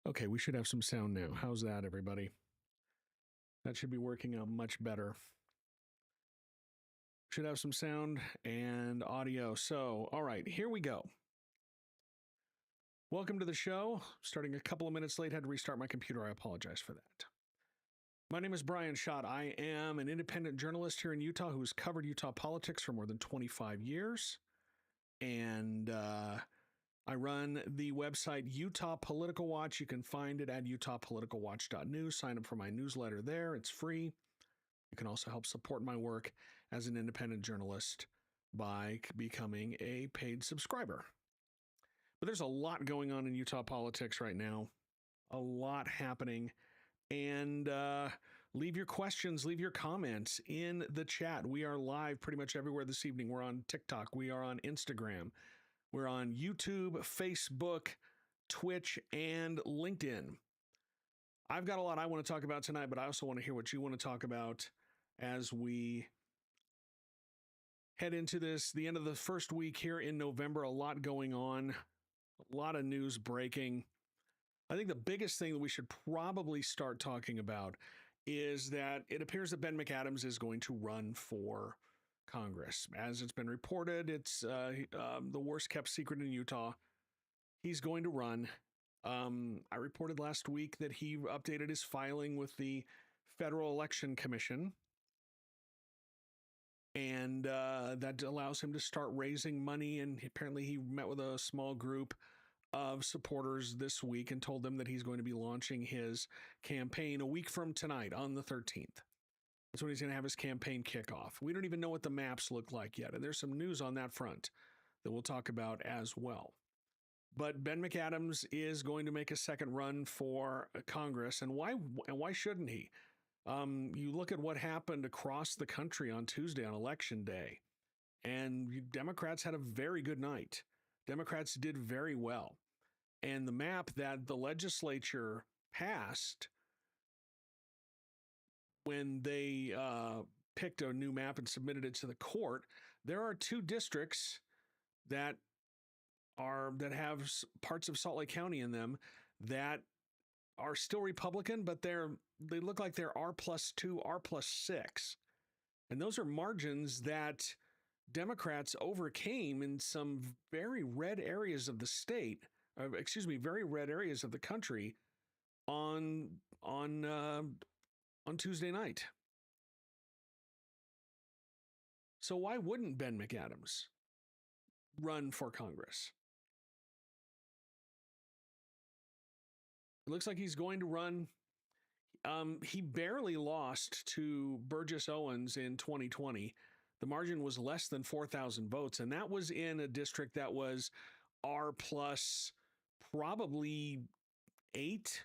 Okay, we should have some sound now. How's that, everybody? That should be working out much better. Should have some sound and audio. So, all right, here we go. Welcome to the show. Starting a couple of minutes late, had to restart my computer. I apologize for that. My name is Brian Schott. I am an independent journalist here in Utah who has covered Utah politics for more than 25 years. And I run the website Utah Political Watch. You can find it at utahpoliticalwatch.news. Sign up for my newsletter there. It's free. You can also help support my work as an independent journalist by becoming a paid subscriber. But there's a lot going on in Utah politics right now, a lot happening. And leave your questions, leave your comments in the chat. We are live pretty much everywhere this evening. We're on TikTok. We are on Instagram. We're on YouTube, Facebook, Twitch, and LinkedIn. I've got a lot I want to talk about tonight, but I also want to hear what you want to talk about as we head into the end of the first week here in November. A lot going on, a lot of news breaking. I think the biggest thing that we should probably start talking about is that it appears that Ben McAdams is going to run for Congress. As it's been reported, it's the worst kept secret in Utah. He's going to run. I reported last week that he updated his filing with the Federal Election Commission, and that allows him to start raising money. And apparently he met with a small group of supporters this week and told them that he's going to be launching his campaign a week from tonight on the 13th. That's when he's going to have his campaign kickoff. We don't even know what the maps look like yet, and there's some news on that front that we'll talk about as well. But Ben McAdams is going to make a second run for Congress, and why shouldn't he? You look at what happened across the country on Tuesday on Election Day, and Democrats had a very good night. Democrats did very well. And the map that the legislature passed when they picked a new map and submitted it to the court, there are two districts that have parts of Salt Lake County in them that are still Republican, but they look like they're R+2, R+6. And those are margins that Democrats overcame in some very red areas of the state, very red areas of the country on Tuesday night. So why wouldn't Ben McAdams run for Congress? It looks like he's going to run. He barely lost to Burgess Owens in 2020. The margin was less than 4,000 votes, and that was in a district that was R plus probably 8.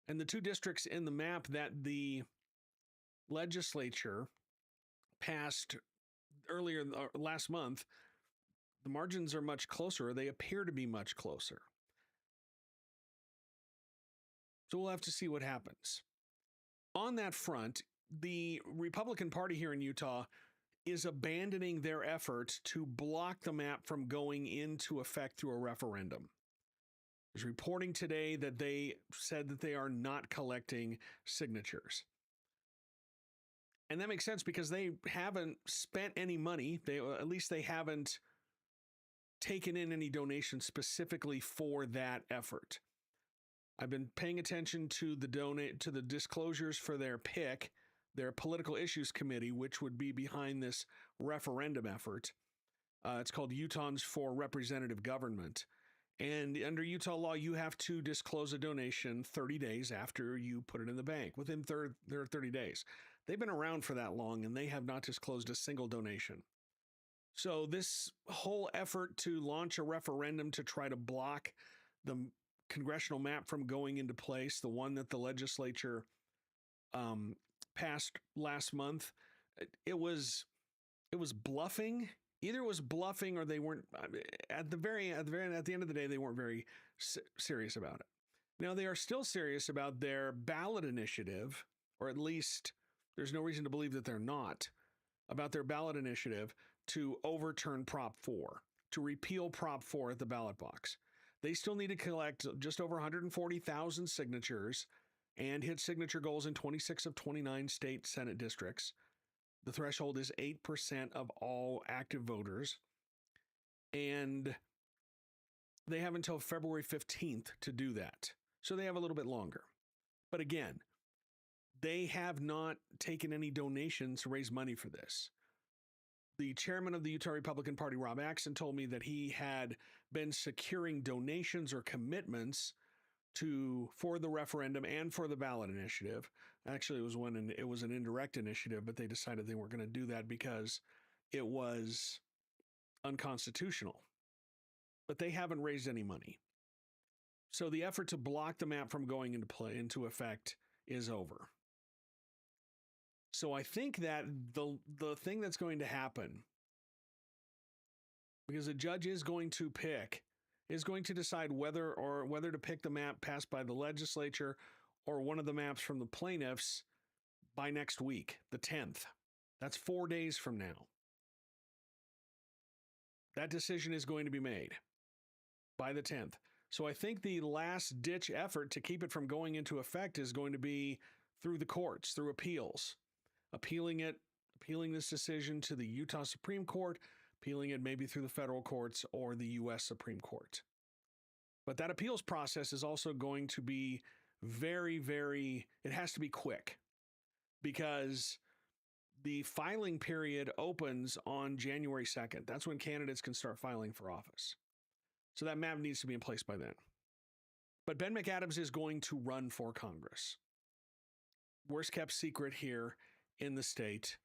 And the two districts in the map that the legislature passed earlier last month, the margins are much closer. They appear to be much closer. So we'll have to see what happens. On that front, the Republican Party here in Utah is abandoning their efforts to block the map from going into effect through a referendum. There's reporting today that they said that they are not collecting signatures. And that makes sense because they haven't spent any money. At least they haven't taken in any donations specifically for that effort. I've been paying attention to the disclosures for their PIC, their Political Issues Committee, which would be behind this referendum effort. It's called Utahns for Representative Government. And under Utah law, you have to disclose a donation 30 days after you put it in the bank, within their 30 days. They've been around for that long, and they have not disclosed a single donation. So this whole effort to launch a referendum to try to block the congressional map from going into place, the one that the legislature passed last month, it was bluffing. Either it was bluffing or they weren't. At the end of the day, they weren't very serious about it. Now they are still serious about their ballot initiative, or at least there's no reason to believe that they're not, about their ballot initiative to overturn Prop 4, to repeal Prop 4 at the ballot box. They still need to collect just over 140,000 signatures and hit signature goals in 26 of 29 state Senate districts. The threshold is 8% of all active voters. And they have until February 15th to do that. So they have a little bit longer. But again, they have not taken any donations to raise money for this. The chairman of the Utah Republican Party, Rob Axson, told me that he had been securing donations or commitments for the referendum and for the ballot initiative. Actually, it was an indirect initiative, but they decided they weren't going to do that because it was unconstitutional. But they haven't raised any money. So the effort to block the map from going into effect is over. So I think that the thing that's going to happen, because the judge is going to decide whether to pick the map passed by the legislature or one of the maps from the plaintiffs by next week, the 10th. That's 4 days from now. That decision is going to be made by the 10th. So I think the last ditch effort to keep it from going into effect is going to be through the courts, through appeals, appealing this decision to the Utah Supreme Court, appealing it maybe through the federal courts or the U.S. Supreme Court. But that appeals process is also going to be very, it has to be quick, because the filing period opens on January 2nd. That's when candidates can start filing for office. So that map needs to be in place by then. But Ben McAdams is going to run for Congress. Worst kept secret here in the state.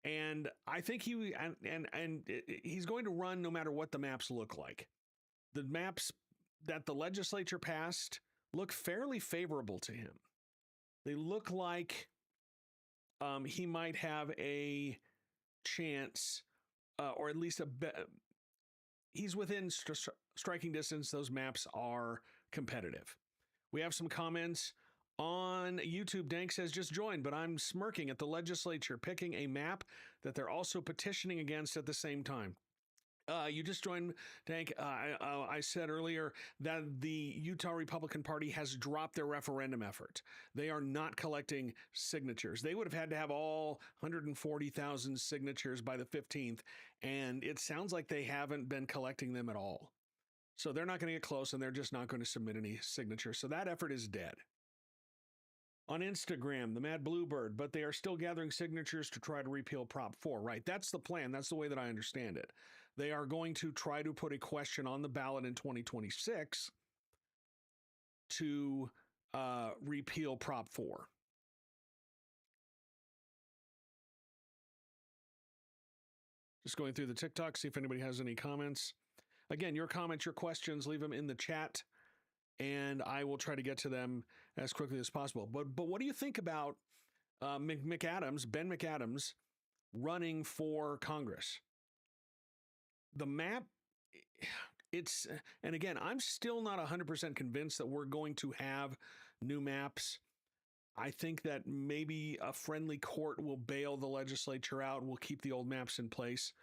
And I think he's going to run no matter what the maps look like. The maps that the legislature passed look fairly favorable to him. They look like he might have a chance, or at least he's within striking distance. Those maps are competitive. We have some comments on YouTube. Dank says, just joined, but I'm smirking at the legislature picking a map that they're also petitioning against at the same time. You just joined, Dank. I said earlier that the Utah Republican Party has dropped their referendum effort. They are not collecting signatures. They would have had to have all 140,000 signatures by the 15th, and it sounds like they haven't been collecting them at all. So they're not going to get close, and they're just not going to submit any signatures. So that effort is dead. On Instagram, the Mad Bluebird, but they are still gathering signatures to try to repeal Prop 4. Right, that's the plan. That's the way that I understand it. They are going to try to put a question on the ballot in 2026 to repeal Prop 4. Just going through the TikTok, see if anybody has any comments. Again, your comments, your questions, leave them in the chat, and I will try to get to them as quickly as possible. But what do you think about Ben McAdams, running for Congress? The map, and again, I'm still not 100% convinced that we're going to have new maps. I think that maybe a friendly court will bail the legislature out and we'll keep the old maps in place.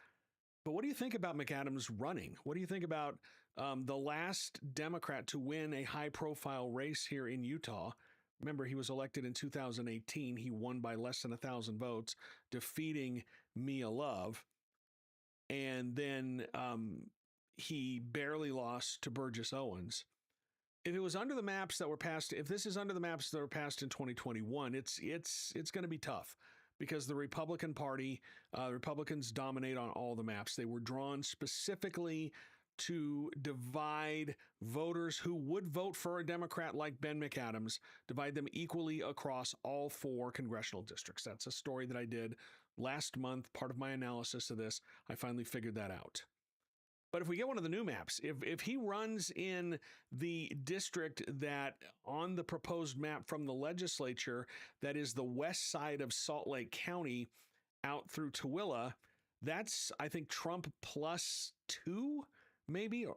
But what do you think about McAdams running? What do you think about the last Democrat to win a high-profile race here in Utah? Remember, he was elected in 2018. He won by less than 1,000 votes, defeating Mia Love. And then he barely lost to Burgess Owens. If it was under the maps that were passed, if this is under the maps that were passed in 2021, it's going to be tough, because the Republican Party, Republicans dominate on all the maps. They were drawn specifically to divide voters who would vote for a Democrat like Ben McAdams, divide them equally across all 4 congressional districts. That's a story that I did last month, part of my analysis of this. I finally figured that out. But if we get one of the new maps, if he runs in the district that on the proposed map from the legislature, that is the west side of Salt Lake County out through Tooele, that's, I think, Trump +2, maybe.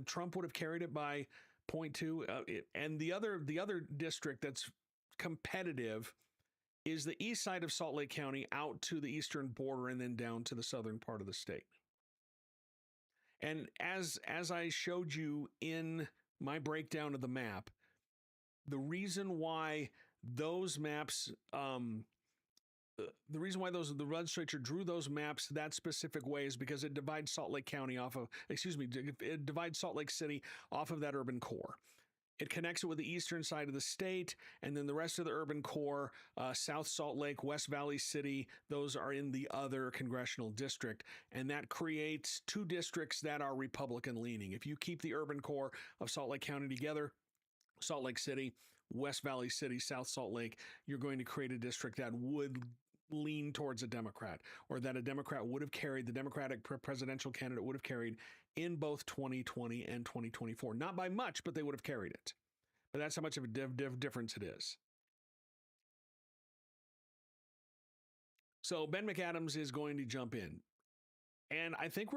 Trump would have carried it by 0.2. And the other district that's competitive is the east side of Salt Lake County out to the eastern border and then down to the southern part of the state. And as I showed you in my breakdown of the map, the reason why those maps, the reason why the legislature drew those maps that specific way is because it divides Salt Lake County off of, it divides Salt Lake City off of that urban core. It connects it with the eastern side of the state, and then the rest of the urban core, South Salt Lake, West Valley City, those are in the other congressional district, and that creates two districts that are Republican leaning. If you keep the urban core of Salt Lake County together, Salt Lake City, West Valley City, South Salt Lake, you're going to create a district that would lean towards a Democrat, or that a Democrat would have carried, the Democratic presidential candidate would have carried in both 2020 and 2024. Not by much, but they would have carried it. But that's how much of a difference it is. So Ben McAdams is going to jump in. And I think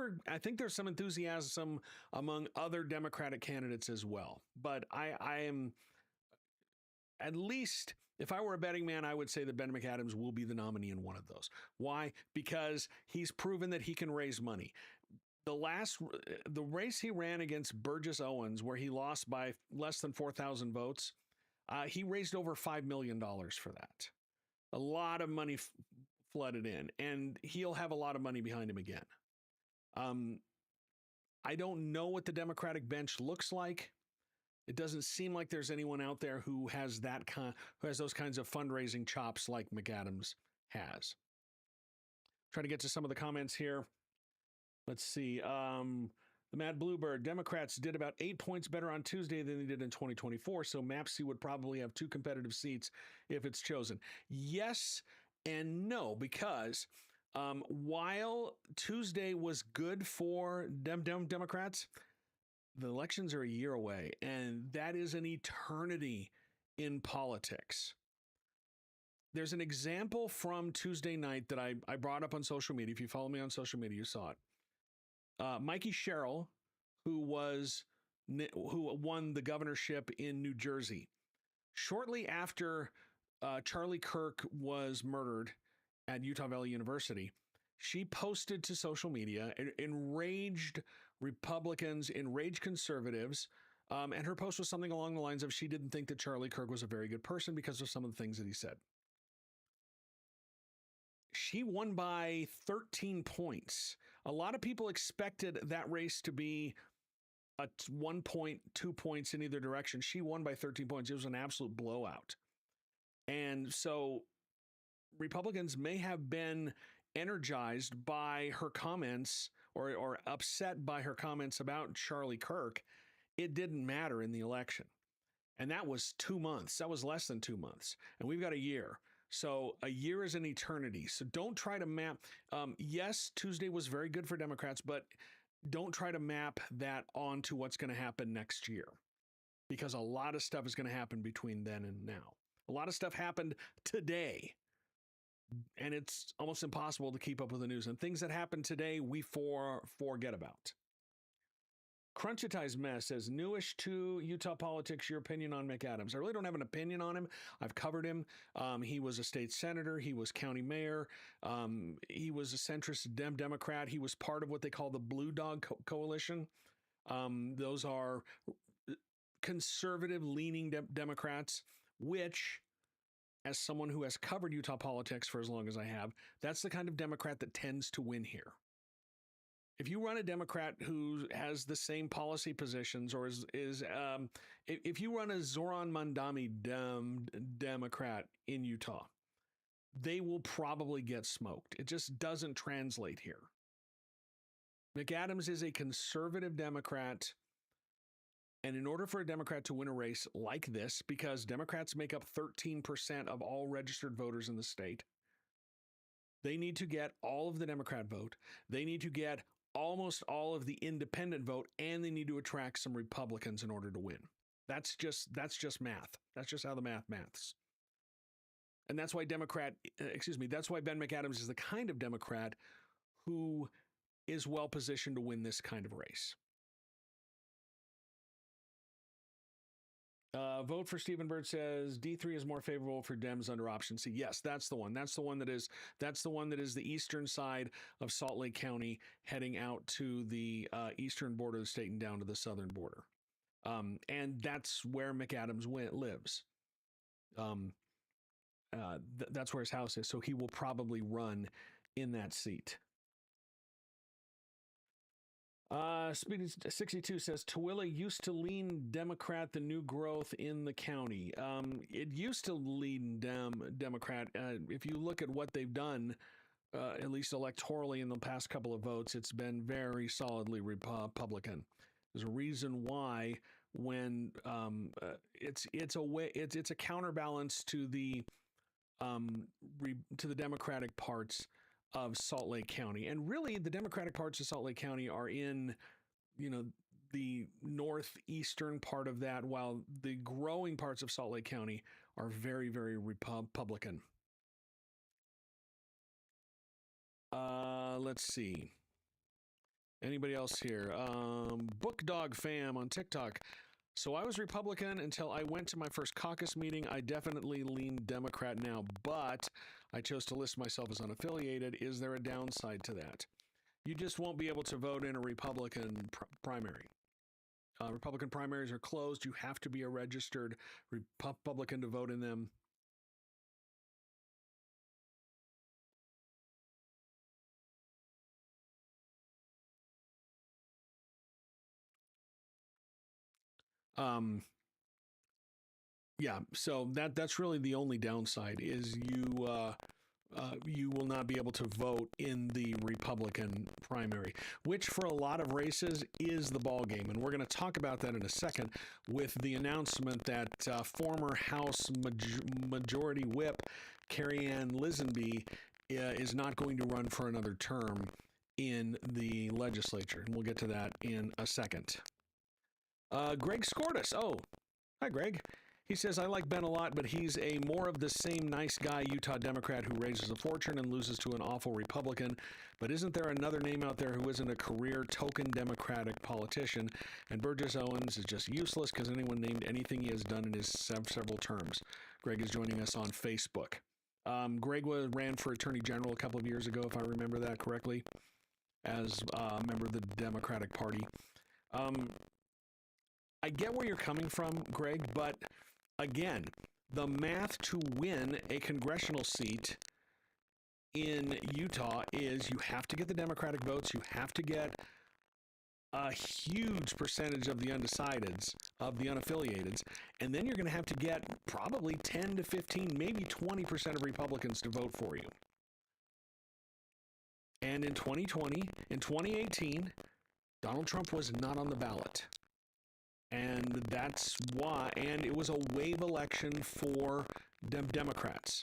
there's some enthusiasm among other Democratic candidates as well. But I am, at least if I were a betting man, I would say that Ben McAdams will be the nominee in one of those. Why? Because he's proven that he can raise money. The race he ran against Burgess Owens, where he lost by less than 4,000 votes, he raised over $5 million for that. A lot of money flooded in, and he'll have a lot of money behind him again. I don't know what the Democratic bench looks like. It doesn't seem like there's anyone out there who has those kinds of fundraising chops like McAdams has. Try to get to some of the comments here. Let's see. The Mad Bluebird, Democrats did about 8 points better on Tuesday than they did in 2024, so MAPC would probably have 2 competitive seats if it's chosen. Yes and no, because while Tuesday was good for Democrats, the elections are a year away, and that is an eternity in politics. There's an example from Tuesday night that I brought up on social media. If you follow me on social media, you saw it. Mikey Sherrill, who won the governorship in New Jersey, shortly after Charlie Kirk was murdered at Utah Valley University, she posted to social media, enraged Republicans, enraged conservatives, and her post was something along the lines of she didn't think that Charlie Kirk was a very good person because of some of the things that he said. She won by 13 points. A lot of people expected that race to be a 1 point, 2 points in either direction. She won by 13 points. It was an absolute blowout. And so Republicans may have been energized by her comments or upset by her comments about Charlie Kirk. It didn't matter in the election. And that was 2 months. That was less than 2 months. And we've got a year. So a year is an eternity. So don't try to map. Yes, Tuesday was very good for Democrats, but don't try to map that onto what's going to happen next year, because a lot of stuff is going to happen between then and now. A lot of stuff happened today, and it's almost impossible to keep up with the news. And things that happen today, we forget about. Crunchitize Mess says, newish to Utah politics, your opinion on McAdams. I really don't have an opinion on him. I've covered him. He was a state senator. He was county mayor. He was a centrist Democrat. He was part of what they call the Blue Dog Coalition. Those are conservative-leaning Democrats, which, as someone who has covered Utah politics for as long as I have, that's the kind of Democrat that tends to win here. If you run a Democrat who has the same policy positions, or if you run a Zoran Mandami Democrat in Utah, they will probably get smoked. It just doesn't translate here. McAdams is a conservative Democrat, and in order for a Democrat to win a race like this, because Democrats make up 13% of all registered voters in the state, they need to get all of the Democrat vote. They need to get almost all of the independent vote, and they need to attract some Republicans in order to win. That's just math. That's just how the maths. And that's why that's why Ben McAdams is the kind of Democrat who is well positioned to win this kind of race. Vote for Stephen Bird says D3 is more favorable for Dems under option C. Yes, that's the one. That's the one that is the eastern side of Salt Lake County, heading out to the eastern border of the state and down to the southern border. And that's where McAdams lives. That's where his house is. So he will probably run in that seat. Speedy 62 says Tooele used to lean Democrat, the new growth in the county. It used to lean Democrat. If you look at what they've done, at least electorally in the past couple of votes, it's been very solidly Republican. There's a reason why when it's a counterbalance to the Democratic parts of Salt Lake County. And really, the Democratic parts of Salt Lake County are in, the northeastern part of that, while the growing parts of Salt Lake County are very, very Republican. Let's see. Anybody else here? Bookdog Fam on TikTok. So I was Republican until I went to my first caucus meeting. I definitely lean Democrat now, but I chose to list myself as unaffiliated. Is there a downside to that? You just won't be able to vote in a Republican primary. Republican primaries are closed. You have to be a registered Republican to vote in them. Yeah, so that's really the only downside is you will not be able to vote in the Republican primary, which for a lot of races is the ball game. And we're going to talk about that in a second with the announcement that former House Majority Whip Carrie Ann Lisenby is not going to run for another term in the legislature. And we'll get to that in a second. Greg Scortis. Oh, hi, Greg. He says, I like Ben a lot, but he's a more of the same nice guy Utah Democrat who raises a fortune and loses to an awful Republican. But isn't there another name out there who isn't a career token Democratic politician? And Burgess Owens is just useless because anyone named anything he has done in his several terms. Greg is joining us on Facebook. Greg ran for Attorney General a couple of years ago, if I remember that correctly, as a member of the Democratic Party. I get where you're coming from, Greg, but again, the math to win a congressional seat in Utah is you have to get the Democratic votes, you have to get a huge percentage of the undecideds, of the unaffiliateds, and then you're going to have to get probably 10 to 15, maybe 20% of Republicans to vote for you. And in 2020, in 2018, Donald Trump was not on the ballot. And that's why, and it was a wave election for Democrats.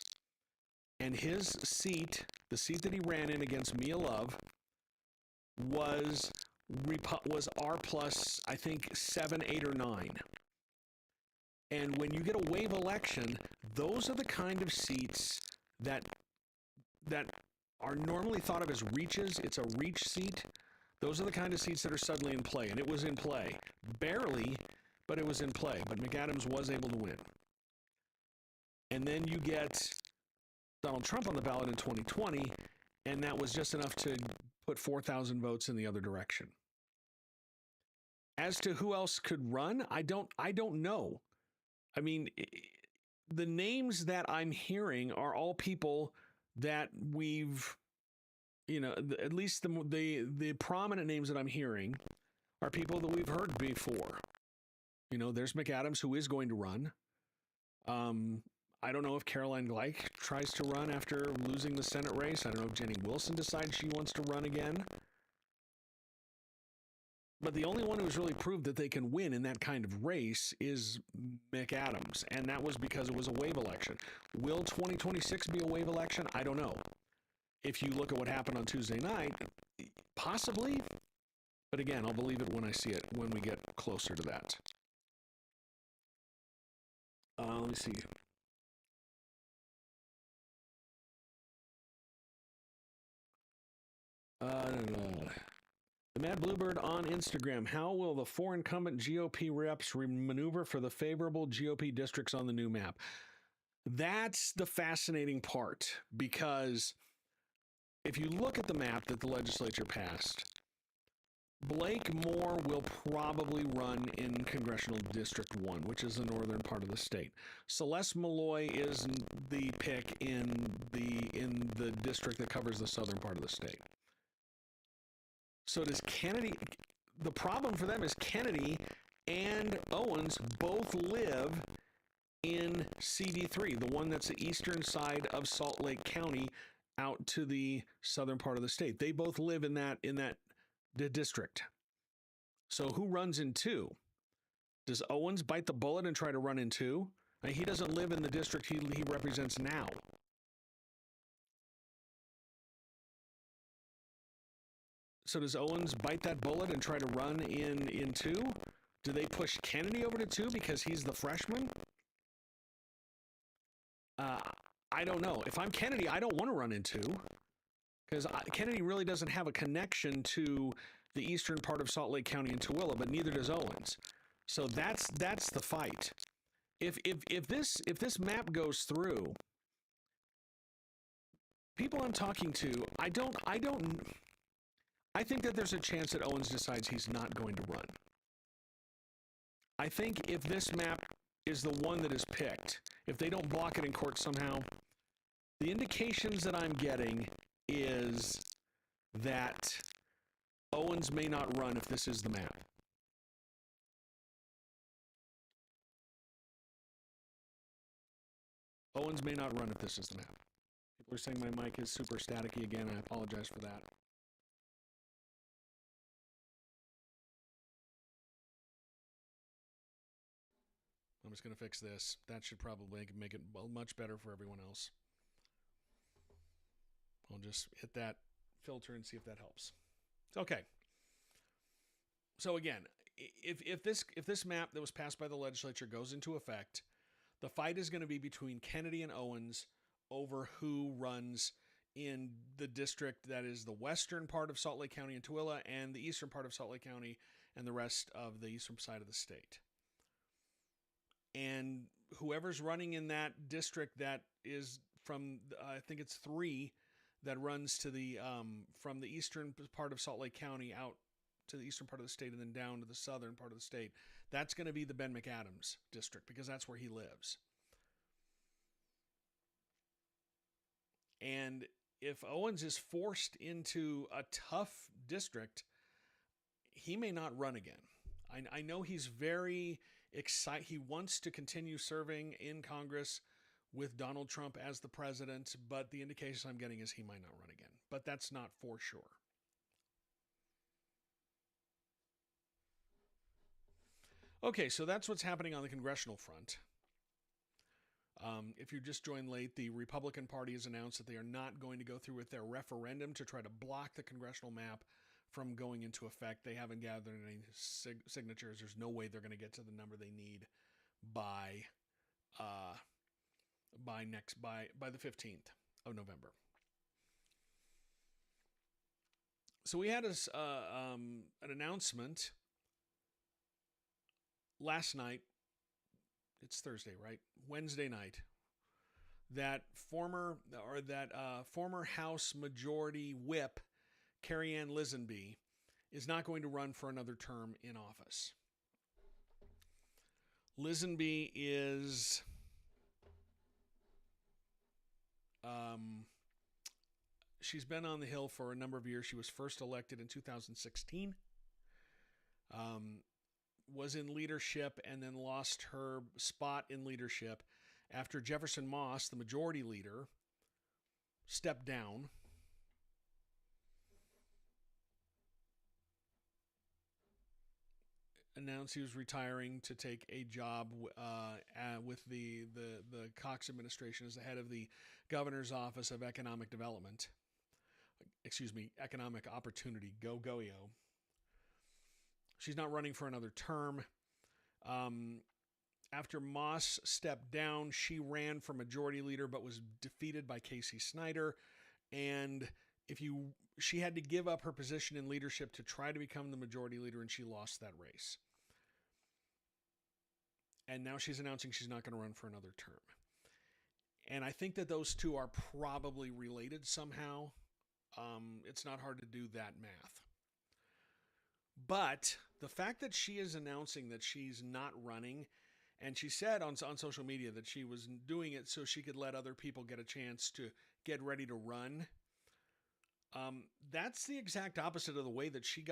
And his seat, the seat that he ran in against Mia Love, was R plus, I think, 7, 8, or 9. And when you get a wave election, those are the kind of seats that are normally thought of as reaches. It's a reach seat. Those are the kind of seats that are suddenly in play, and it was in play. Barely, but it was in play. But McAdams was able to win. And then you get Donald Trump on the ballot in 2020, and that was just enough to put 4,000 votes in the other direction. As to who else could run, I don't know. I mean, the names that I'm hearing are all people that we've, at least the prominent names that I'm hearing are people that we've heard before. There's McAdams, who is going to run. I don't know if Caroline Gleich tries to run after losing the Senate race. I don't know if Jenny Wilson decides she wants to run again. But the only one who's really proved that they can win in that kind of race is McAdams, and that was because it was a wave election. Will 2026 be a wave election? I don't know. If you look at what happened on Tuesday night, possibly. But again, I'll believe it when I see it, when we get closer to that. Let me see. The Mad Bluebird on Instagram. How will the four incumbent GOP reps maneuver for the favorable GOP districts on the new map? That's the fascinating part, because if you look at the map that the legislature passed, Blake Moore will probably run in Congressional District 1, which is the northern part of the state. Celeste Malloy is the pick in the district that covers the southern part of the state. So does Kennedy... The problem for them is Kennedy and Owens both live in CD3, the one that's the eastern side of Salt Lake County out to the southern part of the state. They both live in that district. So who runs in 2? Does Owens bite the bullet and try to run in 2? He doesn't live in the district he represents now. So does Owens bite that bullet and try to run in 2? Do they push Kennedy over to 2 because he's the freshman? I don't know. If I'm Kennedy, I don't want to run in 2, because Kennedy really doesn't have a connection to the eastern part of Salt Lake County and Tooele, but neither does Owens. So that's the fight. If this map goes through, people I'm talking to, I think that there's a chance that Owens decides he's not going to run. I think if this map is the one that is picked, if they don't block it in court somehow, the indications that I'm getting is that Owens may not run if this is the map. Owens may not run if this is the map. People are saying my mic is super staticky again. I apologize for that. I'm just going to fix this. That should probably make it much better for everyone else. I'll just hit that filter and see if that helps. Okay. So again, if this map that was passed by the legislature goes into effect, the fight is going to be between Kennedy and Owens over who runs in the district that is the western part of Salt Lake County and Tooele, and the eastern part of Salt Lake County and the rest of the eastern side of the state. And whoever's running in that district that is from, I think it's 3, that runs to the from the eastern part of Salt Lake County out to the eastern part of the state and then down to the southern part of the state, that's going to be the Ben McAdams district, because that's where he lives. And if Owens is forced into a tough district, he may not run again. I know he's very excited. He wants to continue serving in Congress with Donald Trump as the president, but the indications I'm getting is he might not run again. But that's not for sure. Okay, so that's what's happening on the congressional front. If you just joined late, the Republican Party has announced that they are not going to go through with their referendum to try to block the congressional map from going into effect. They haven't gathered any signatures. There's no way they're going to get to the number they need by the 15th of November. So we had an announcement last night. It's Thursday, right? Wednesday night. That former House Majority Whip Carrie Ann Lisenby is not going to run for another term in office. Lisenby is she's been on the Hill for a number of years. She was first elected in 2016. Was in leadership and then lost her spot in leadership after Jefferson Moss, the majority leader, stepped down. Announced he was retiring to take a job with the Cox administration as the head of the governor's office of economic development. Economic opportunity. Go-Yo. She's not running for another term. After Moss stepped down, she ran for majority leader but was defeated by Casey Snyder and she had to give up her position in leadership to try to become the majority leader, and she lost that race. And now she's announcing she's not going to run for another term. And I think that those two are probably related somehow. It's not hard to do that math. But the fact that she is announcing that she's not running, and she said on social media that she was doing it so she could let other people get a chance to get ready to run, that's the exact opposite of the way that she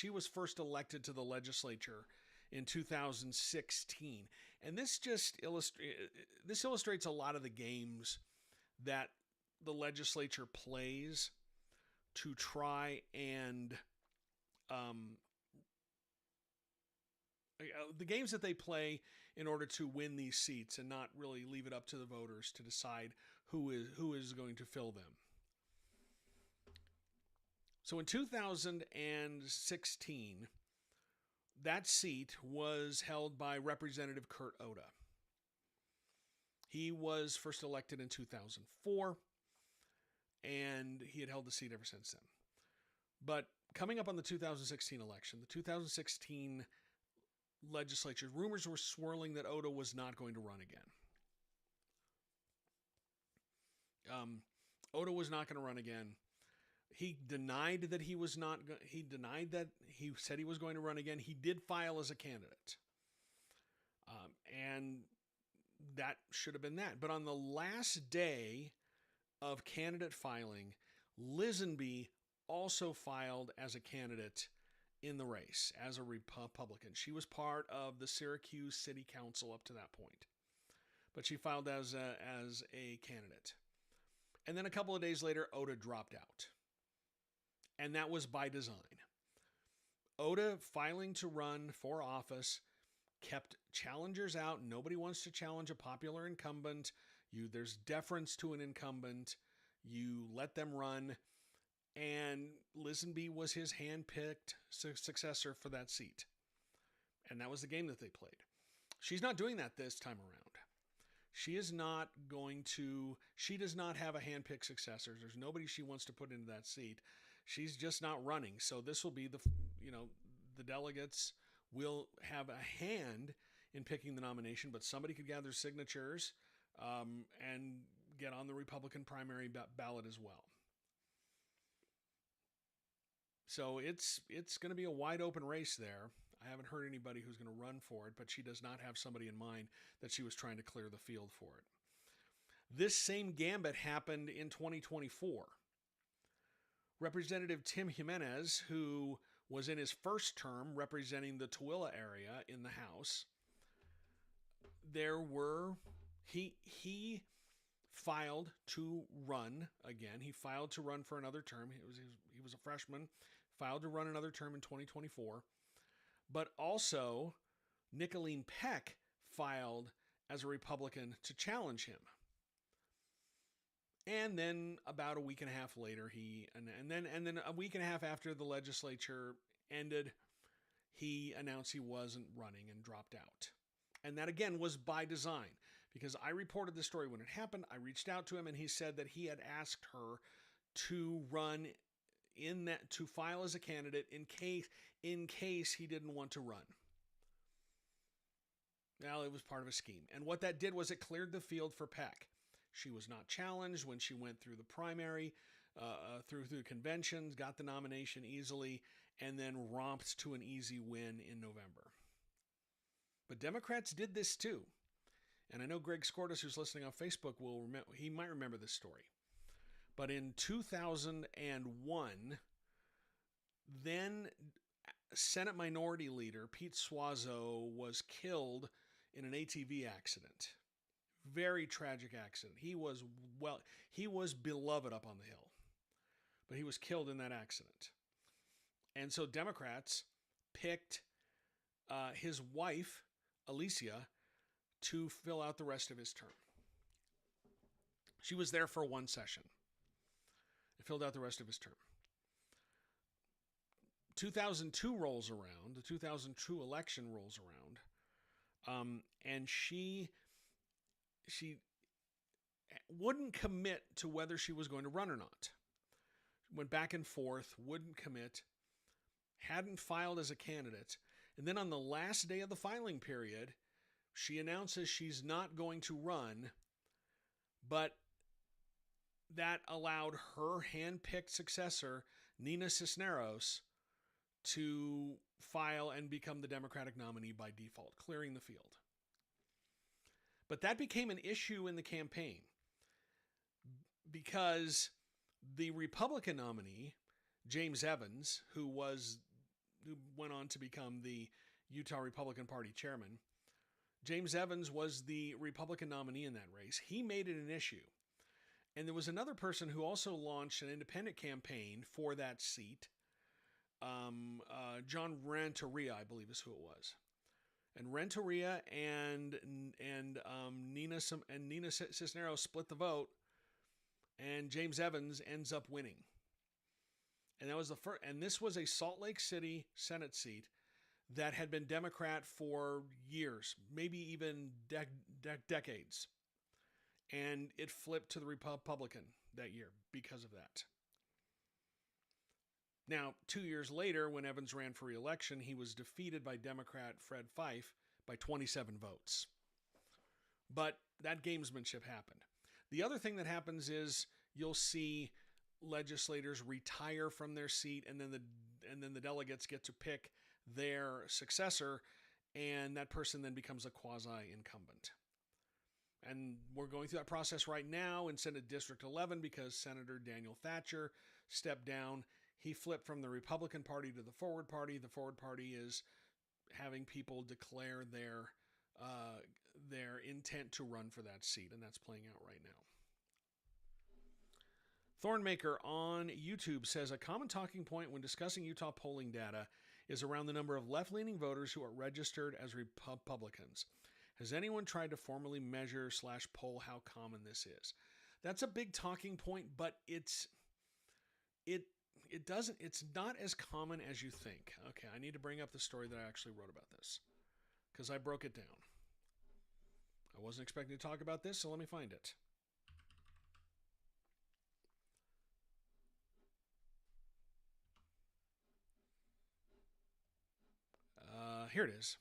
was first elected to the legislature in 2016. And this illustrates a lot of the games that the legislature plays to try and the games that they play in order to win these seats and not really leave it up to the voters to decide who is going to fill them. So in 2016, that seat was held by Representative Kurt Oda. He was first elected in 2004, and he had held the seat ever since then. But coming up on the 2016 election, the 2016 legislature, rumors were swirling that Oda was not going to run again. Oda was not going to run again. He denied that he was not. He denied that he said he was going to run again. He did file as a candidate, and that should have been that. But on the last day of candidate filing, Lisenby also filed as a candidate in the race as a Republican. She was part of the Syracuse City Council up to that point, but she filed as a candidate. And then a couple of days later, Oda dropped out. And that was by design. Oda filing to run for office kept challengers out. Nobody wants to challenge a popular incumbent. There's deference to an incumbent. You let them run. And Lisenby was his hand-picked successor for that seat. And that was the game that they played. She's not doing that this time around. She does not have a hand-picked successor. There's nobody she wants to put into that seat. She's just not running. So this will be the delegates will have a hand in picking the nomination, but somebody could gather signatures and get on the Republican primary ballot as well. So it's going to be a wide open race there. I haven't heard anybody who's going to run for it, but she does not have somebody in mind that she was trying to clear the field for it. This same gambit happened in 2024. Representative Tim Jimenez, who was in his first term representing the Tooele area in the House, he filed to run again. He filed to run for another term. He was a freshman, filed to run another term in 2024. But also, Nicolene Peck filed as a Republican to challenge him. And then about a week and a half later, and then a week and a half after the legislature ended, he announced he wasn't running and dropped out. And that again was by design, because I reported the story when it happened. I reached out to him, and he said that he had asked her to run to file as a candidate in case he didn't want to run. Well, it was part of a scheme. And what that did was it cleared the field for Peck. She was not challenged when she went through the primary, through conventions, got the nomination easily, and then romped to an easy win in November. But Democrats did this too. And I know Greg Skordas, who's listening on Facebook, he might remember this story. But in 2001, then Senate Minority Leader Pete Suazo was killed in an ATV accident. Very tragic accident. He was beloved up on the Hill, but he was killed in that accident. And so Democrats picked his wife, Alicia, to fill out the rest of his term. She was there for one session and filled out the rest of his term. 2002 rolls around, the 2002 election rolls around, and she wouldn't commit to whether she was going to run or not. went back and forth, wouldn't commit, hadn't filed as a candidate. And then on the last day of the filing period, she announces she's not going to run, but that allowed her hand-picked successor, Nina Cisneros, to file and become the Democratic nominee by default, clearing the field. But that became an issue in the campaign because the Republican nominee, James Evans, who went on to become the Utah Republican Party chairman, James Evans was the Republican nominee in that race. He made it an issue. And there was another person who also launched an independent campaign for that seat. John Renteria, I believe is who it was. And Renteria and Nina Cisneros split the vote, and James Evans ends up winning. And that was the first. And this was a Salt Lake City Senate seat that had been Democrat for years, maybe even decades. And it flipped to the Republican that year because of that. Now, 2 years later, when Evans ran for re-election, he was defeated by Democrat Fred Fife by 27 votes. But that gamesmanship happened. The other thing that happens is you'll see legislators retire from their seat, and then the delegates get to pick their successor, and that person then becomes a quasi-incumbent. And we're going through that process right now in Senate District 11 because Senator Daniel Thatcher stepped down. He flipped from the Republican Party to the Forward Party. The Forward Party is having people declare their intent to run for that seat, and that's playing out right now. Thornmaker on YouTube says, a common talking point when discussing Utah polling data is around the number of left-leaning voters who are registered as Republicans. Has anyone tried to formally measure / poll how common this is? That's a big talking point, but it's not as common as you think. Okay, I need to bring up the story that I actually wrote about this because I broke it down. I wasn't expecting to talk about this, so let me find it. Here it is.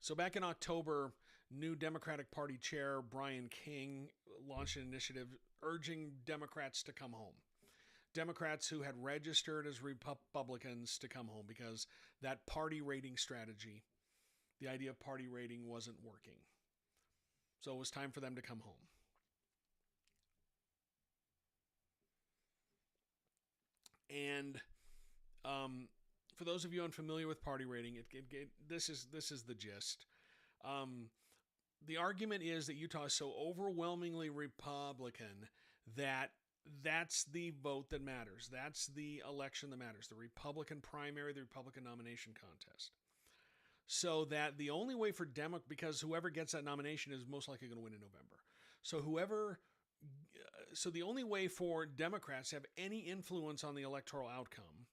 So back in October, new Democratic Party chair Brian King launched an initiative urging Democrats to come home. Democrats who had registered as Republicans to come home because that party rating strategy, the idea of party rating, wasn't working. So it was time for them to come home. And for those of you unfamiliar with party rating, this is the gist. The argument is that Utah is so overwhelmingly Republican that that's the vote that matters. That's the election that matters. The Republican primary, the Republican nomination contest. So that the only way for because whoever gets that nomination is most likely going to win in November. So the only way for Democrats to have any influence on the electoral outcome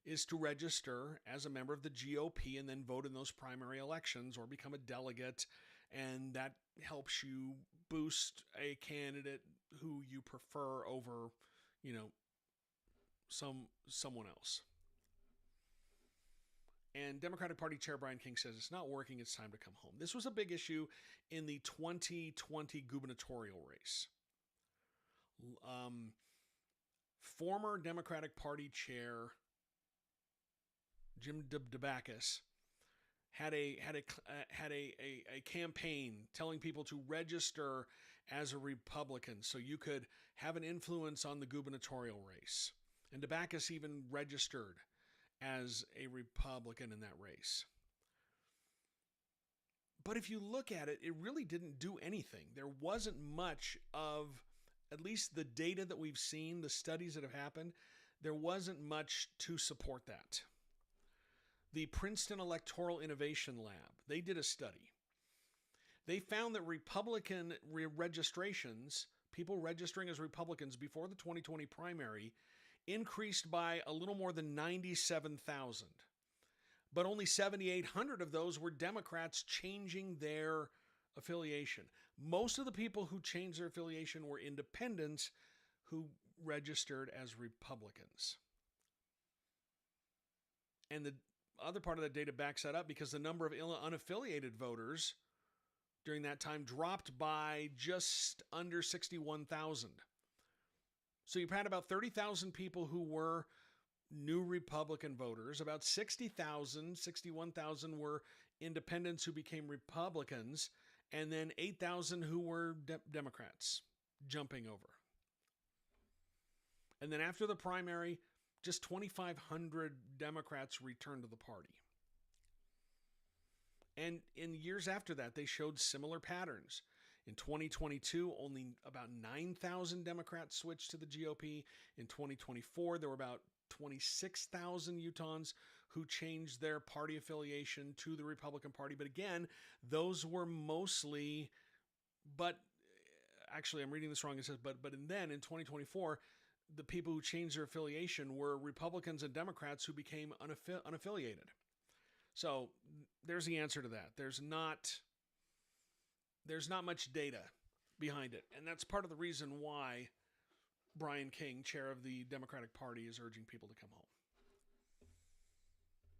is to register as a member of the GOP and then vote in those primary elections or become a delegate, and that helps you boost a candidate who you prefer over, someone else. And Democratic Party Chair Brian King says it's not working, it's time to come home. This was a big issue in the 2020 gubernatorial race. Former Democratic Party Chair Jim Dabakis had a campaign telling people to register as a Republican so you could have an influence on the gubernatorial race. And Dabakis even registered as a Republican in that race. But if you look at it, it really didn't do anything. There wasn't much of, at least the data that we've seen, the studies that have happened, there wasn't much to support that. The Princeton Electoral Innovation Lab, they did a study. They found that Republican registrations, people registering as Republicans before the 2020 primary, increased by a little more than 97,000. But only 7,800 of those were Democrats changing their affiliation. Most of the people who changed their affiliation were independents who registered as Republicans. And the other part of that data backs that up because the number of unaffiliated voters during that time dropped by just under 61,000. So you've had about 30,000 people who were new Republican voters. About 60,000, 61,000 were independents who became Republicans, and then 8,000 who were Democrats jumping over. And then after the primary, just 2,500 Democrats returned to the party. And in years after that, they showed similar patterns. In 2022, only about 9,000 Democrats switched to the GOP. In 2024, there were about 26,000 Utahns who changed their party affiliation to the Republican Party. But again, those were mostly, but actually I'm reading this wrong. It says, but then in 2024, the people who changed their affiliation were Republicans and Democrats who became unaffiliated. So there's the answer to that. There's not much data behind it. And that's part of the reason why Brian King, chair of the Democratic Party, is urging people to come home.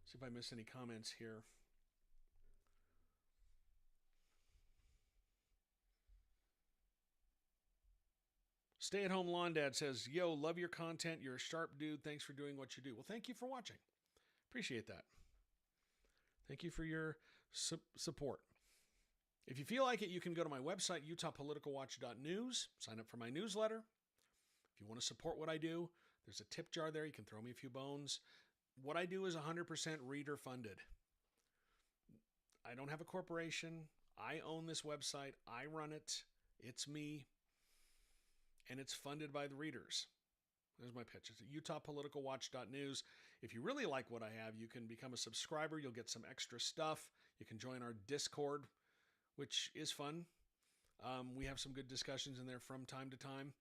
See if I miss any comments here. Stay-at-home lawn dad says, yo, love your content. You're a sharp dude. Thanks for doing what you do. Well, thank you for watching. Appreciate that. Thank you for your support. If you feel like it, you can go to my website, utahpoliticalwatch.news, sign up for my newsletter. If you want to support what I do, there's a tip jar there. You can throw me a few bones. What I do is 100% reader funded. I don't have a corporation. I own this website. I run it. It's me. And it's funded by the readers. There's my pitch. It's at utahpoliticalwatch.news. If you really like what I have, you can become a subscriber. You'll get some extra stuff. You can join our Discord, which is fun. We have some good discussions in there from time to time.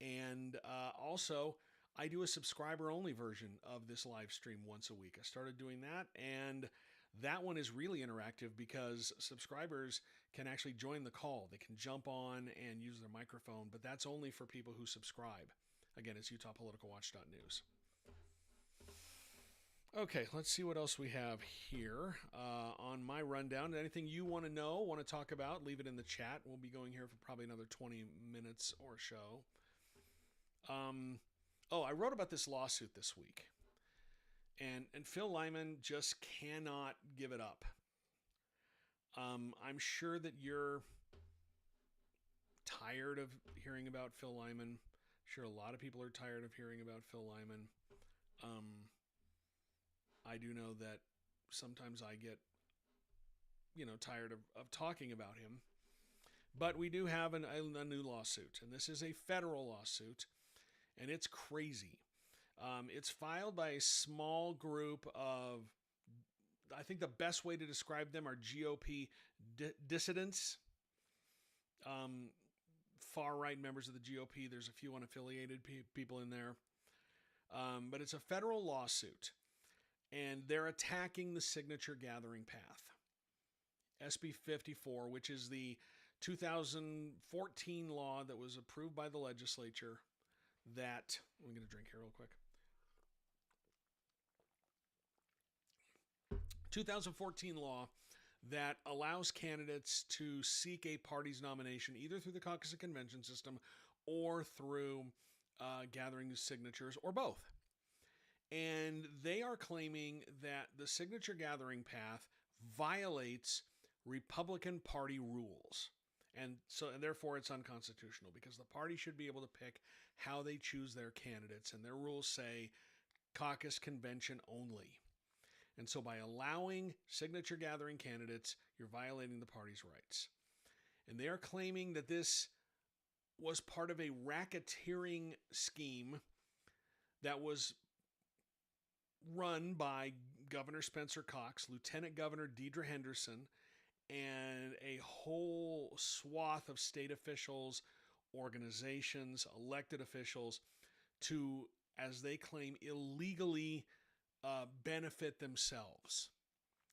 And also, I do a subscriber-only version of this live stream once a week. I started doing that, and that one is really interactive because subscribers can actually join the call. They can jump on and use their microphone, but that's only for people who subscribe. Again, it's utahpoliticalwatch.news. Okay, let's see what else we have here on my rundown. Anything you want to know, want to talk about, leave it in the chat. We'll be going here for probably another 20 minutes or so. I wrote about this lawsuit this week. And Phil Lyman just cannot give it up. I'm sure that you're tired of hearing about Phil Lyman. I'm sure a lot of people are tired of hearing about Phil Lyman. I do know that sometimes I get, tired of talking about him. But we do have a new lawsuit, and this is a federal lawsuit, and it's crazy. It's filed by a small group of, I think the best way to describe them are GOP dissidents, far-right members of the GOP. There's a few unaffiliated people in there. But it's a federal lawsuit, and they're attacking the signature gathering path. SB 54, which is the 2014 law that was approved by the legislature that, I'm going to drink here real quick. 2014 law that allows candidates to seek a party's nomination either through the caucus and convention system or through gathering signatures or both. And they are claiming that the signature gathering path violates Republican Party rules. And therefore it's unconstitutional because the party should be able to pick how they choose their candidates. And their rules say caucus convention only. And so by allowing signature gathering candidates, you're violating the party's rights. And they are claiming that this was part of a racketeering scheme that was run by Governor Spencer Cox, Lieutenant Governor Deidre Henderson, and a whole swath of state officials, organizations, elected officials to, as they claim, illegally benefit themselves.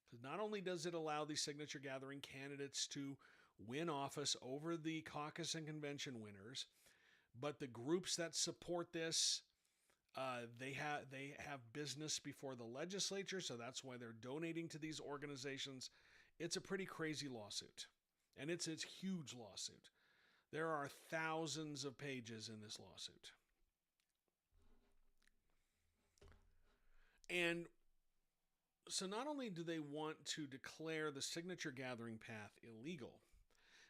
Because not only does it allow these signature gathering candidates to win office over the caucus and convention winners, But the groups that support this, they have business before the legislature, so that's why they're donating to these organizations. It's a pretty crazy lawsuit, and it's a huge lawsuit. There are thousands of pages in this lawsuit. And so not only do they want to declare the signature gathering path illegal,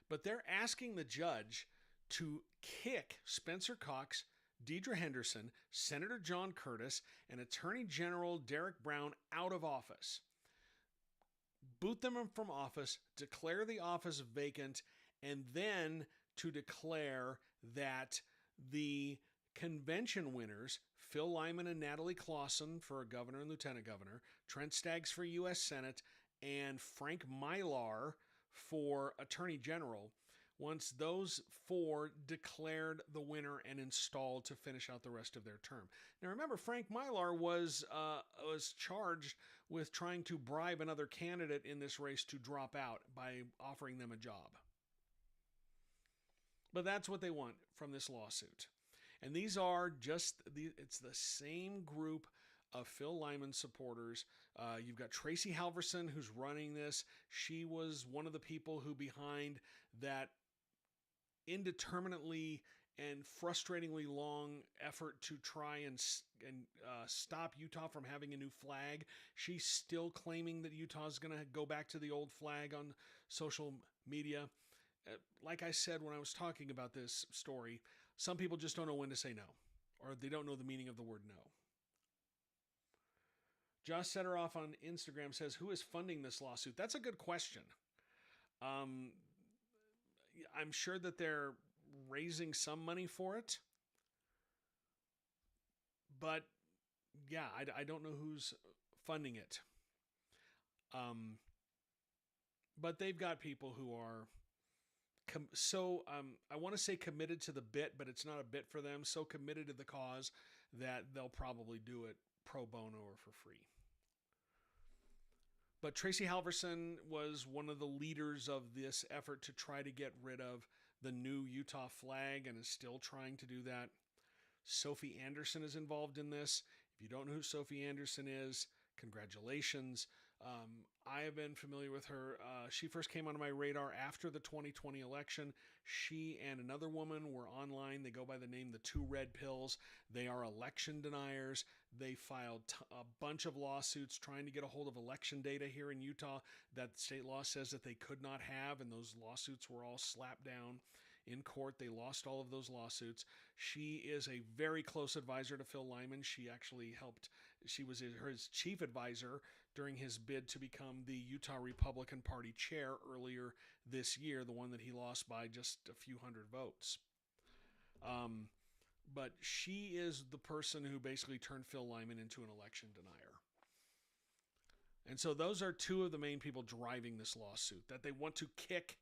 but they're asking the judge to kick Spencer Cox, Deidre Henderson, Senator John Curtis, and Attorney General Derek Brown out of office. Boot them from office, declare the office vacant, and then to declare that the convention winners, Phil Lyman and Natalie Clausen for governor and lieutenant governor, Trent Staggs for U.S. Senate, and Frank Mylar for attorney general, once those four declared the winner and installed to finish out the rest of their term. Now remember, Frank Mylar was charged with trying to bribe another candidate in this race to drop out by offering them a job. But that's what they want from this lawsuit. And these are it's the same group of Phil Lyman supporters. You've got Tracy Halverson, who's running this. She was one of the people who behind that indeterminately and frustratingly long effort to try and stop Utah from having a new flag. She's still claiming that Utah is going to go back to the old flag on social media. Like I said when I was talking about this story, some people just don't know when to say no, or they don't know the meaning of the word no. Josh Setteroff on Instagram says, who is funding this lawsuit? That's a good question. I'm sure that they're raising some money for it. But yeah, I don't know who's funding it. But they've got people who are I want to say committed to the bit, but it's not a bit for them. So committed to the cause that they'll probably do it pro bono or for free. But Tracy Halverson was one of the leaders of this effort to try to get rid of the new Utah flag and is still trying to do that. Sophie Anderson is involved in this. If you don't know who Sophie Anderson is, congratulations. I have been familiar with her. She first came onto my radar after the 2020 election. She and another woman were online. They go by the name The Two Red Pills. They are election deniers. They filed a bunch of lawsuits trying to get a hold of election data here in Utah that state law says that they could not have, and those lawsuits were all slapped down in court. They lost all of those lawsuits. She is a very close advisor to Phil Lyman. She actually helped. She was his chief advisor during his bid to become the Utah Republican Party chair earlier this year, the one that he lost by just a few hundred votes. But she is the person who basically turned Phil Lyman into an election denier. And so those are two of the main people driving this lawsuit, that they want to kick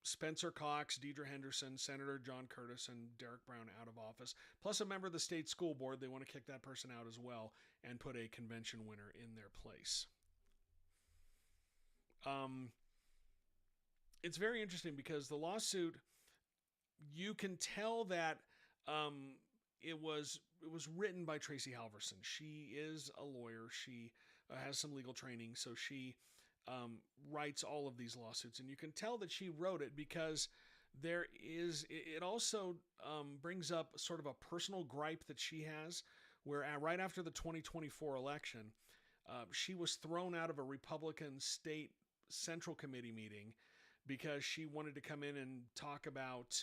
Spencer Cox, Deidre Henderson, Senator John Curtis, and Derek Brown out of office, plus a member of the state school board. They want to kick that person out as well and put a convention winner in their place. It's very interesting because the lawsuit, you can tell that it was written by Tracy Halverson. She is a lawyer. She has some legal training, so she writes all of these lawsuits, and you can tell that she wrote it because it also brings up sort of a personal gripe that she has, where right after the 2024 election, she was thrown out of a Republican state Central Committee meeting because she wanted to come in and talk about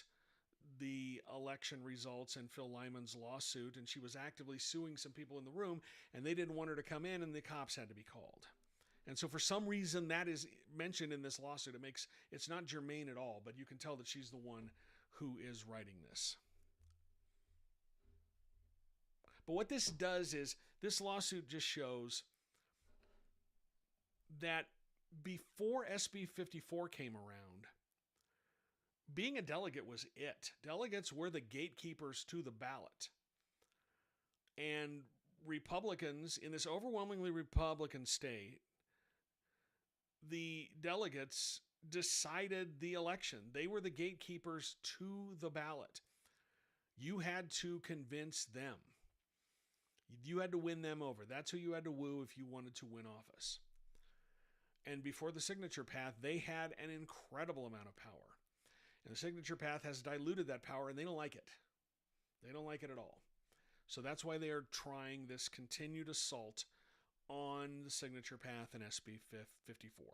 the election results and Phil Lyman's lawsuit, and she was actively suing some people in the room, and they didn't want her to come in, and the cops had to be called. And so for some reason that is mentioned in this lawsuit. It's not germane at all, but you can tell that she's the one who is writing this. But what this does is this lawsuit just shows that before SB 54 came around, being a delegate was it. Delegates were the gatekeepers to the ballot. And Republicans in this overwhelmingly Republican state, the delegates decided the election. They were the gatekeepers to the ballot. You had to convince them. You had to win them over. That's who you had to woo if you wanted to win office. And before the signature path, they had an incredible amount of power. And the signature path has diluted that power, and they don't like it. They don't like it at all. So that's why they are trying this continued assault on the signature path in SB 54.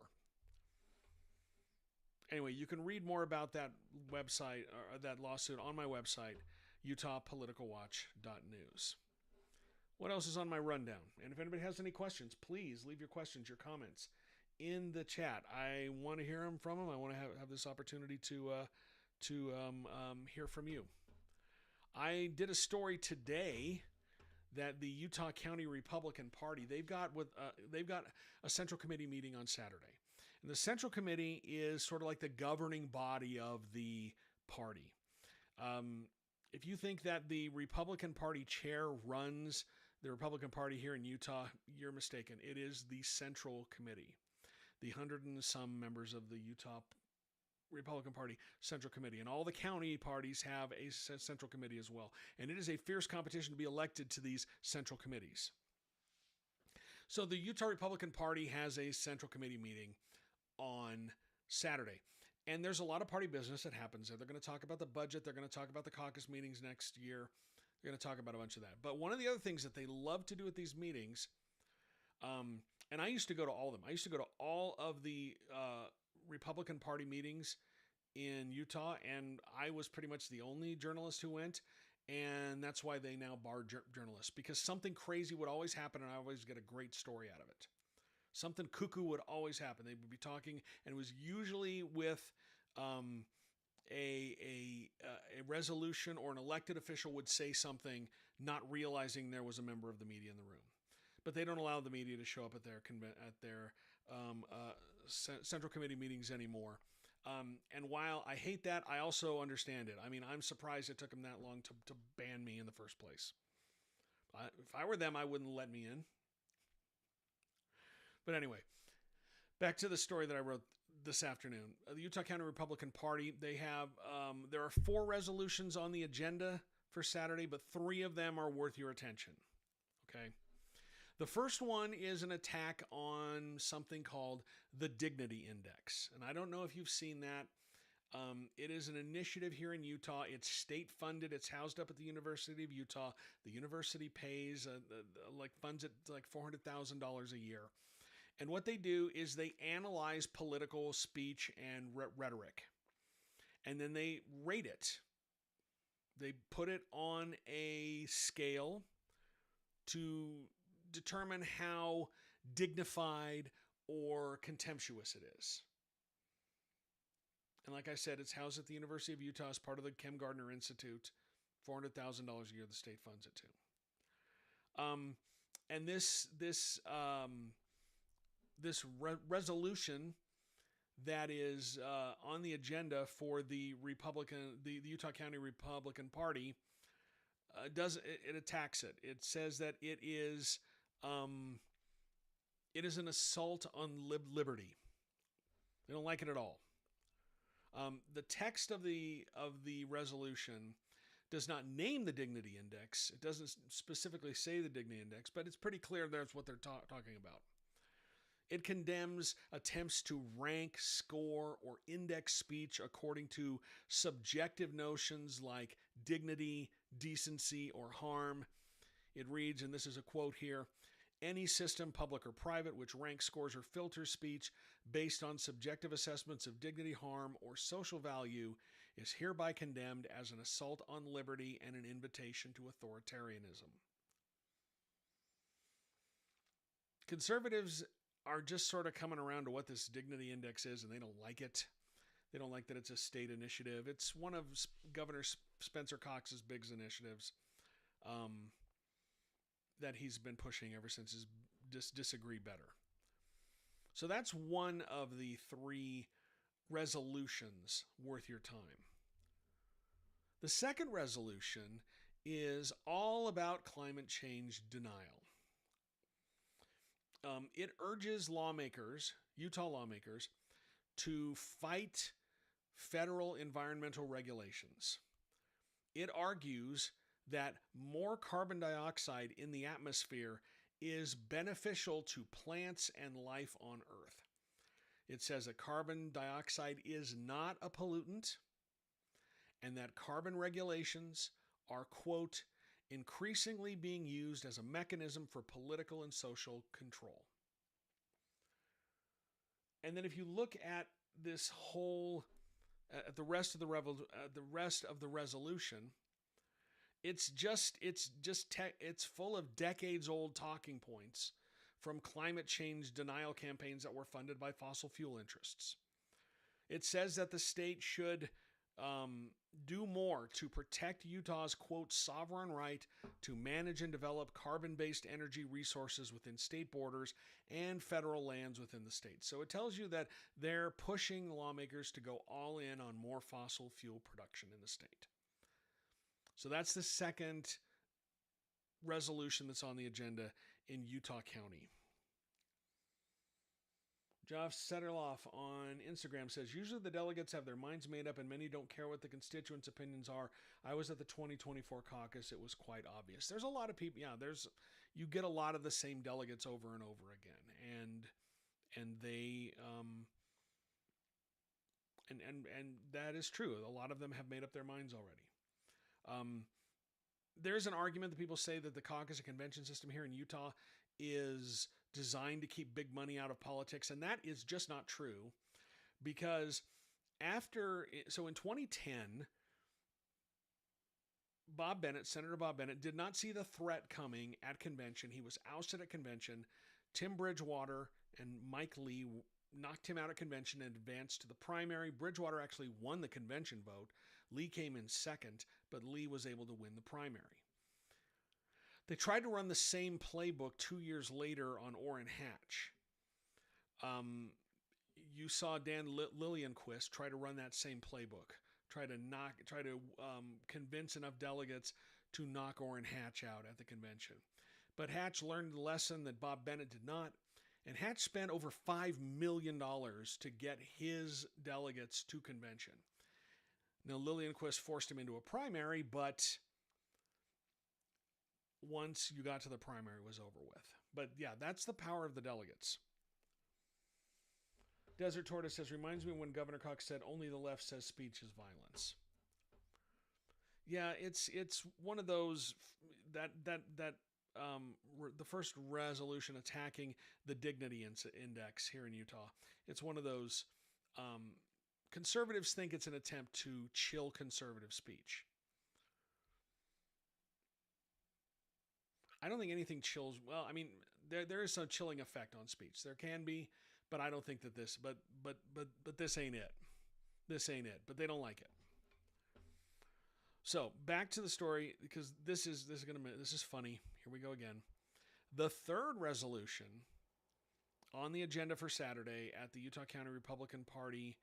Anyway, you can read more about that website, or that lawsuit, on my website, utahpoliticalwatch.news. What else is on my rundown? And if anybody has any questions, please leave your questions, your comments in the chat. I want to hear them from them. I want to have this opportunity to hear from you. I did a story today that the Utah County Republican Party, they've got a Central Committee meeting on Saturday. And the Central Committee is sort of like the governing body of the party. If you think that the Republican Party chair runs the Republican Party here in Utah, you're mistaken. It is the Central Committee, the 100 and some members of the Utah Republican Party Central Committee. And all the county parties have a Central Committee as well. And it is a fierce competition to be elected to these Central Committees. So the Utah Republican Party has a Central Committee meeting on Saturday. And there's a lot of party business that happens there. They're going to talk about the budget. They're going to talk about the caucus meetings next year. They're going to talk about a bunch of that. But one of the other things that they love to do at these meetings, and I used to go to all of them. I used to go to all of the Republican Party meetings in Utah, and I was pretty much the only journalist who went. And that's why they now bar journalists, because something crazy would always happen, and I always get a great story out of it. Something cuckoo would always happen. They would be talking, and it was usually with a resolution, or an elected official would say something, not realizing there was a member of the media in the room. But they don't allow the media to show up at their Central Committee meetings anymore. And while I hate that, I also understand it. I mean, I'm surprised it took them that long to ban me in the first place. If I were them, I wouldn't let me in. But anyway, back to the story that I wrote this afternoon. The Utah County Republican Party, they have, there are 4 resolutions on the agenda for Saturday, but 3 of them are worth your attention. Okay. The first one is an attack on something called the Dignity Index. And I don't know if you've seen that. It is an initiative here in Utah. It's state funded. It's housed up at the University of Utah. The university pays, funds it like $400,000 a year. And what they do is they analyze political speech and rhetoric. And then they rate it. They put it on a scale to determine how dignified or contemptuous it is. And like I said, it's housed at the University of Utah as part of the Kem Gardner Institute. $400,000 a year the state funds it to. And this resolution that is on the agenda for the Utah County Republican Party it attacks it. It says that it is an assault on liberty. They don't like it at all. The text of the resolution does not name the Dignity Index. It doesn't specifically say the Dignity Index, but it's pretty clear that's what they're talking about. It condemns attempts to rank, score, or index speech according to subjective notions like dignity, decency, or harm. It reads, and this is a quote here, "Any system, public or private, which ranks, scores, or filters speech based on subjective assessments of dignity, harm, or social value is hereby condemned as an assault on liberty and an invitation to authoritarianism." Conservatives are just sort of coming around to what this Dignity Index is, and they don't like it. They don't like that it's a state initiative. It's one of Governor Spencer Cox's big initiatives that he's been pushing ever since his Disagree Better. So that's one of the 3 resolutions worth your time. The second resolution is all about climate change denial. It urges Utah lawmakers, to fight federal environmental regulations. it argues that more carbon dioxide in the atmosphere is beneficial to plants and life on Earth. It says that carbon dioxide is not a pollutant and that carbon regulations are, quote, increasingly being used as a mechanism for political and social control. And then if you look at this whole, the rest of the resolution, it's full of decades-old talking points from climate change denial campaigns that were funded by fossil fuel interests. It says that the state should do more to protect Utah's, quote, sovereign right to manage and develop carbon-based energy resources within state borders and federal lands within the state. So it tells you that they're pushing lawmakers to go all in on more fossil fuel production in the state. So that's the second resolution that's on the agenda in Utah County. Josh Setterloff on Instagram says, usually the delegates have their minds made up and many don't care what the constituents' opinions are. I was at the 2024 caucus. It was quite obvious. There's a lot of people. Yeah, you get a lot of the same delegates over and over again. And they, and that is true. A lot of them have made up their minds already. There's an argument that people say that the caucus and convention system here in Utah is designed to keep big money out of politics, and that is just not true, because in 2010, Senator Bob Bennett did not see the threat coming at convention. He was ousted at convention. Tim Bridgewater and Mike Lee knocked him out at convention and advanced to the primary. Bridgewater actually won the convention vote. Lee came in second, but Lee was able to win the primary. They tried to run the same playbook 2 years later on Orrin Hatch. You saw Dan Lillianquist try to run that same playbook, try to convince enough delegates to knock Orrin Hatch out at the convention. But Hatch learned the lesson that Bob Bennett did not, and Hatch spent over $5 million to get his delegates to convention. Now, Lillianquist forced him into a primary, but once you got to the primary, it was over with. But yeah, that's the power of the delegates. Desert Tortoise says, reminds me when Governor Cox said only the left says speech is violence. Yeah, it's one of those the first resolution attacking the dignity index here in Utah. It's one of those conservatives think it's an attempt to chill conservative speech. I don't think anything chills. Well, I mean, there is some chilling effect on speech. There can be, but I don't think that this. But this ain't it. This ain't it. But they don't like it. So back to the story, because this is funny. Here we go again. The third resolution on the agenda for Saturday at the Utah County Republican Party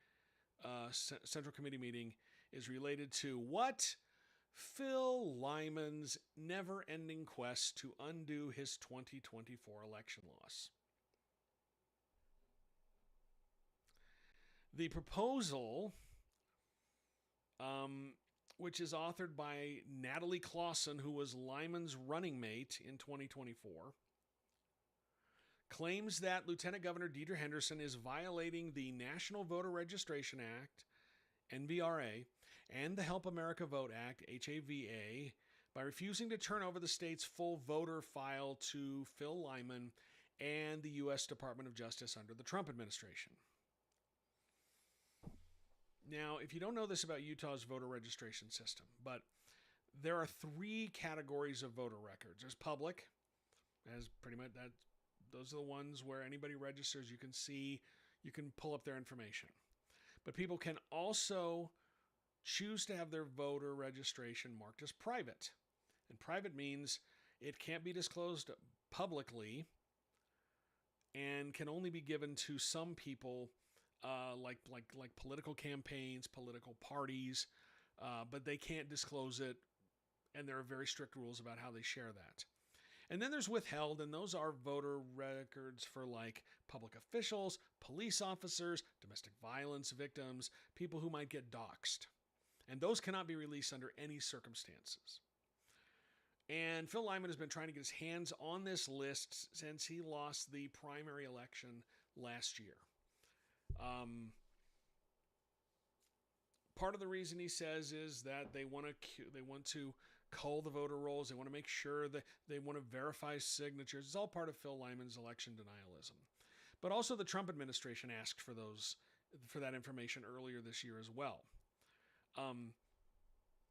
Central Committee meeting is related to what? Phil Lyman's never-ending quest to undo his 2024 election loss. The proposal, which is authored by Natalie Clausen, who was Lyman's running mate in 2024, claims that Lieutenant Governor Deidre Henderson is violating the National Voter Registration Act, NVRA, and the Help America Vote Act, HAVA, by refusing to turn over the state's full voter file to Phil Lyman and the U.S. Department of Justice under the Trump administration. Now, if you don't know this about Utah's voter registration system, but there are three categories of voter records. There's public, as pretty much that. Those are the ones where anybody registers. You can see, you can pull up their information. But people can also choose to have their voter registration marked as private. And private means it can't be disclosed publicly and can only be given to some people, like political campaigns, political parties, but they can't disclose it, and there are very strict rules about how they share that. And then there's withheld, and those are voter records for like public officials, police officers, domestic violence victims, people who might get doxxed. And those cannot be released under any circumstances. And Phil Lyman has been trying to get his hands on this list since he lost the primary election last year. Part of the reason he says is that they want to cull the voter rolls. They want to make sure that they want to verify signatures. It's all part of Phil Lyman's election denialism. But also the Trump administration asked for that information earlier this year as well.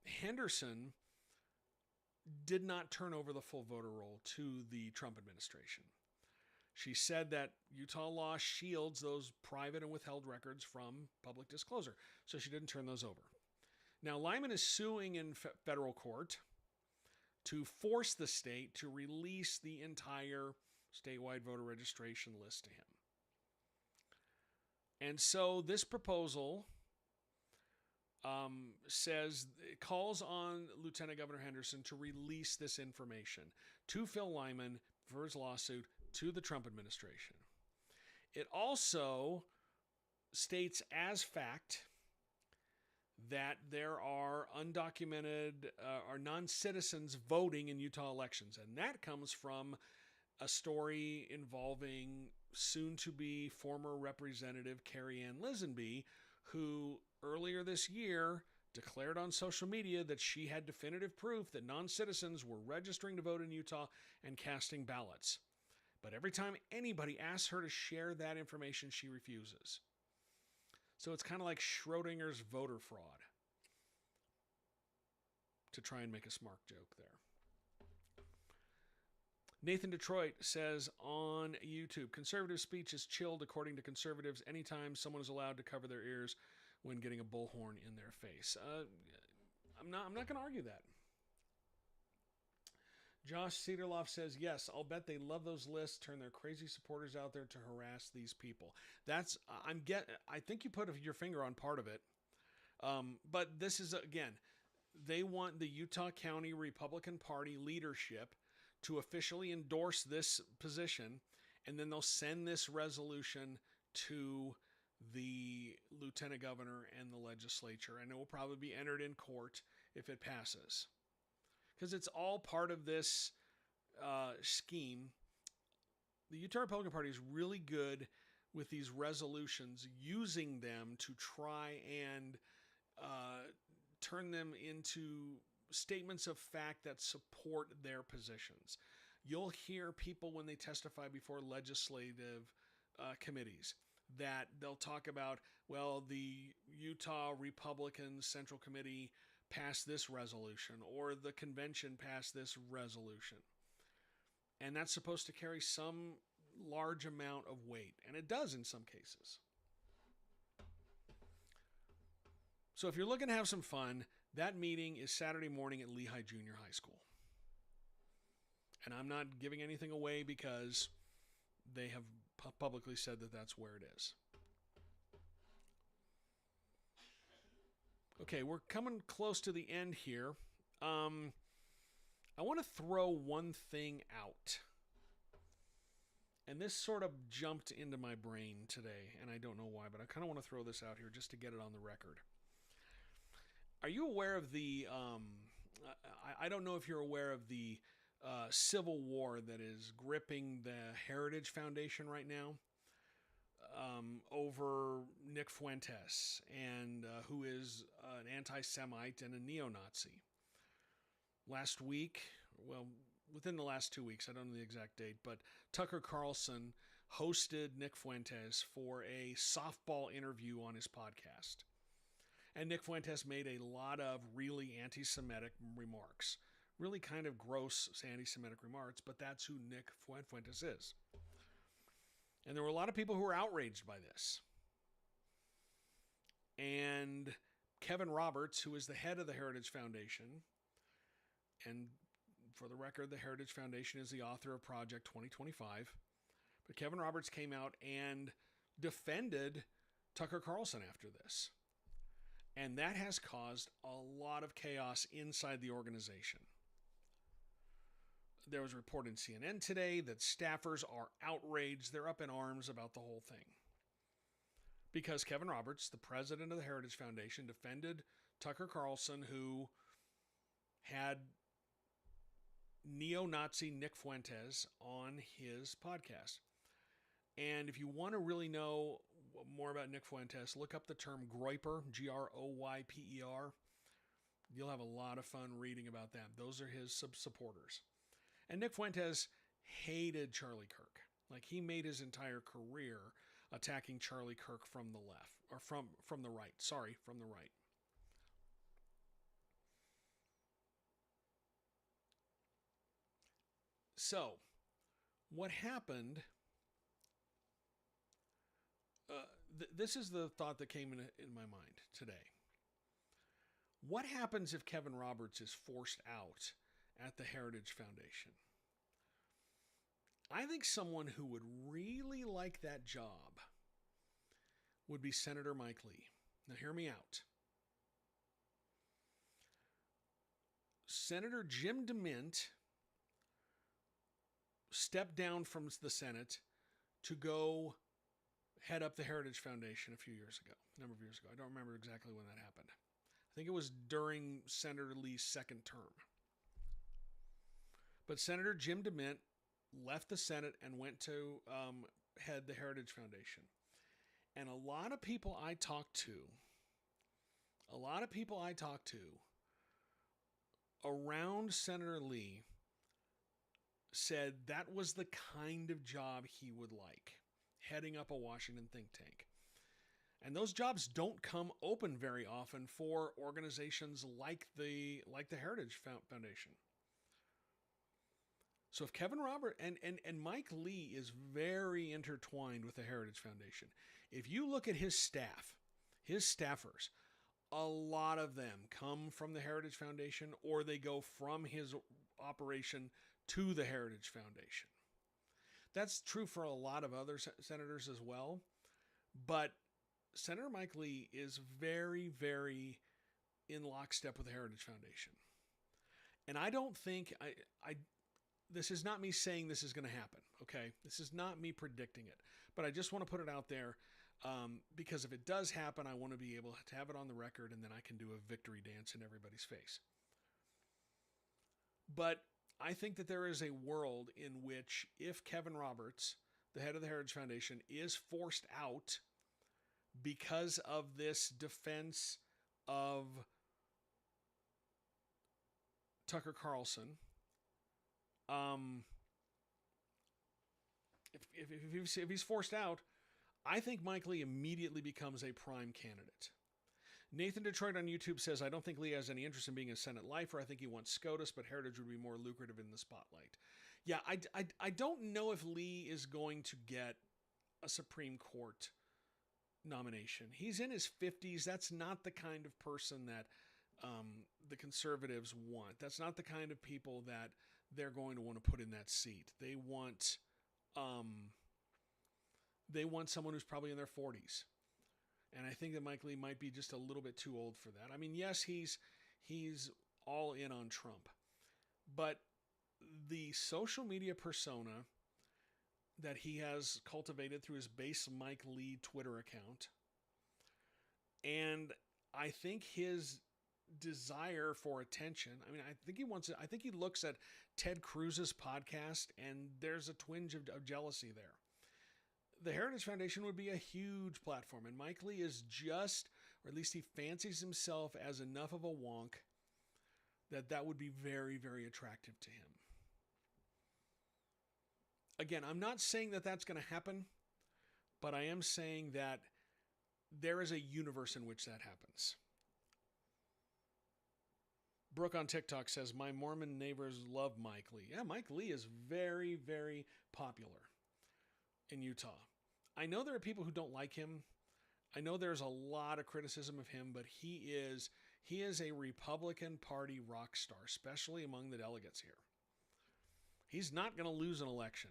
Henderson did not turn over the full voter roll to the Trump administration. She said that Utah law shields those private and withheld records from public disclosure, so she didn't turn those over. Now, Lyman is suing in federal court to force the state to release the entire statewide voter registration list to him. And so this proposal it calls on Lieutenant Governor Henderson to release this information to Phil Lyman for his lawsuit to the Trump administration. It also states as fact that there are undocumented or non-citizens voting in Utah elections. And that comes from a story involving soon-to-be former Representative Carrie Ann Lisenby, who earlier this year declared on social media that she had definitive proof that non-citizens were registering to vote in Utah and casting ballots. But every time anybody asks her to share that information, she refuses. So it's kind of like Schrodinger's voter fraud, to try and make a smart joke there. Nathan Detroit says on YouTube, conservative speech is chilled according to conservatives anytime someone is allowed to cover their ears when getting a bullhorn in their face. I'm not going to argue that. Josh Cederloff says, yes, I'll bet they love those lists, turn their crazy supporters out there to harass these people. I think you put your finger on part of it. But this is, again, they want the Utah County Republican Party leadership to officially endorse this position, and then they'll send this resolution to the lieutenant governor and the legislature, and it will probably be entered in court if it passes. Because it's all part of this scheme. The Utah Republican Party is really good with these resolutions, using them to try and turn them into statements of fact that support their positions. You'll hear people when they testify before legislative committees that they'll talk about, well, the Utah Republican Central Committee passed this resolution, or the convention passed this resolution. And that's supposed to carry some large amount of weight, and it does in some cases. So if you're looking to have some fun, that meeting is Saturday morning at Lehigh Junior High School. And I'm not giving anything away because they have publicly said that that's where it is. Okay, we're coming close to the end here. I want to throw one thing out. And this sort of jumped into my brain today, and I don't know why, but I kind of want to throw this out here just to get it on the record. Are you aware of the, I don't know if you're aware of the civil war that is gripping the Heritage Foundation right now over Nick Fuentes, and who is an anti-Semite and a neo-Nazi. Last week, well, within the last 2 weeks, I don't know the exact date, but Tucker Carlson hosted Nick Fuentes for a softball interview on his podcast. And Nick Fuentes made a lot of really anti-Semitic remarks. Really kind of gross anti-Semitic remarks, but that's who Nick Fuentes is. And there were a lot of people who were outraged by this. And Kevin Roberts, who is the head of the Heritage Foundation, and for the record, the Heritage Foundation is the author of Project 2025, but Kevin Roberts came out and defended Tucker Carlson after this. And that has caused a lot of chaos inside the organization. There was a report in CNN today that staffers are outraged. They're up in arms about the whole thing. Because Kevin Roberts, the president of the Heritage Foundation, defended Tucker Carlson, who had neo-Nazi Nick Fuentes on his podcast. And if you want to really know more about Nick Fuentes, look up the term Groyper, Groyper. You'll have a lot of fun reading about that. Those are his supporters. And Nick Fuentes hated Charlie Kirk. Like, he made his entire career attacking Charlie Kirk from the left, or from the right. Sorry, from the right. So, what happened? This is the thought that came in my mind today. What happens if Kevin Roberts is forced out at the Heritage Foundation? I think someone who would really like that job would be Senator Mike Lee. Now, hear me out. Senator Jim DeMint stepped down from the Senate to go head up the Heritage Foundation a number of years ago. I don't remember exactly when that happened. I think it was during Senator Lee's second term. But Senator Jim DeMint left the Senate and went to head the Heritage Foundation. And a lot of people I talked to around Senator Lee said that was the kind of job he would like, heading up a Washington think tank. And those jobs don't come open very often for organizations like the Heritage Foundation. So if Kevin Roberts and Mike Lee is very intertwined with the Heritage Foundation. If you look at his staff, his staffers, a lot of them come from the Heritage Foundation, or they go from his operation to the Heritage Foundation. That's true for a lot of other senators as well. But Senator Mike Lee is very, very in lockstep with the Heritage Foundation. And I don't think, this is not me saying this is going to happen, okay? This is not me predicting it. But I just want to put it out there because if it does happen, I want to be able to have it on the record, and then I can do a victory dance in everybody's face. But I think that there is a world in which if Kevin Roberts, the head of the Heritage Foundation, is forced out because of this defense of Tucker Carlson, if he's forced out, I think Mike Lee immediately becomes a prime candidate. Nathan Detroit on YouTube says, I don't think Lee has any interest in being a Senate lifer. I think he wants SCOTUS, but Heritage would be more lucrative in the spotlight. Yeah, I don't know if Lee is going to get a Supreme Court nomination. He's in his 50s. That's not the kind of person that the conservatives want. That's not the kind of people that they're going to want to put in that seat. They want someone who's probably in their 40s. And I think that Mike Lee might be just a little bit too old for that. I mean, yes, he's all in on Trump. But the social media persona that he has cultivated through his base Mike Lee Twitter account, and I think his desire for attention. I mean, I think he looks at Ted Cruz's podcast, and there's a twinge of jealousy there. The Heritage Foundation would be a huge platform, and Mike Lee is just, or at least he fancies himself as enough of a wonk that would be very, very attractive to him. Again, I'm not saying that that's going to happen, but I am saying that there is a universe in which that happens. Brooke on TikTok says, my Mormon neighbors love Mike Lee. Yeah, Mike Lee is very, very popular in Utah. I know there are people who don't like him. I know there's a lot of criticism of him, but he is a Republican Party rock star, especially among the delegates here. He's not going to lose an election.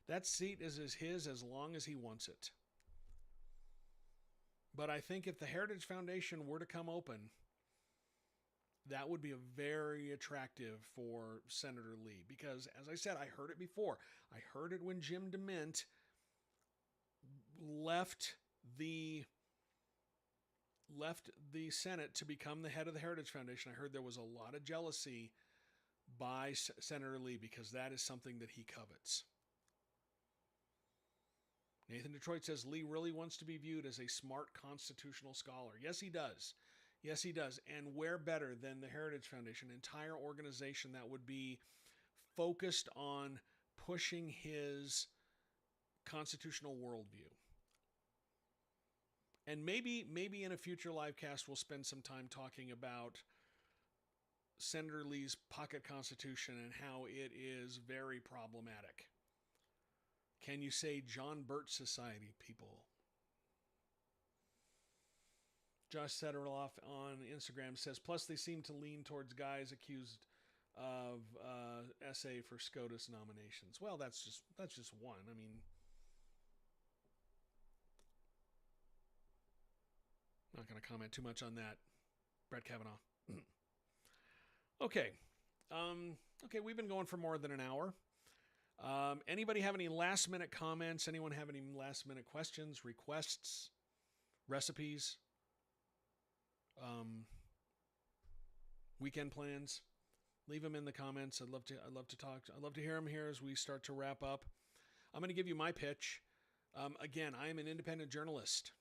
That seat is his as long as he wants it. But I think if the Heritage Foundation were to come open, that would be very attractive for Senator Lee. Because, as I said, I heard it before. I heard it when Jim DeMint left the left the Senate to become the head of the Heritage Foundation, I heard there was a lot of jealousy by Senator Lee because that is something that he covets. Nathan Detroit says Lee really wants to be viewed as a smart constitutional scholar. Yes, he does. Yes, he does. And where better than the Heritage Foundation, an entire organization that would be focused on pushing his constitutional worldview. And maybe in a future live cast, we'll spend some time talking about Senator Lee's pocket constitution and how it is very problematic. Can you say John Birch Society, people? Josh Sederloff on Instagram says, plus they seem to lean towards guys accused of SA for SCOTUS nominations. Well, that's just one. I mean, not going to comment too much on that. Brett Kavanaugh. Okay. Okay, we've been going for more than an hour. Anybody have any last minute comments? Anyone have any last minute questions, requests, recipes, weekend plans? Leave them in the comments. I'd love to talk. I'd love to hear them here as we start to wrap up. I'm going to give you my pitch. Again, I am an independent journalist.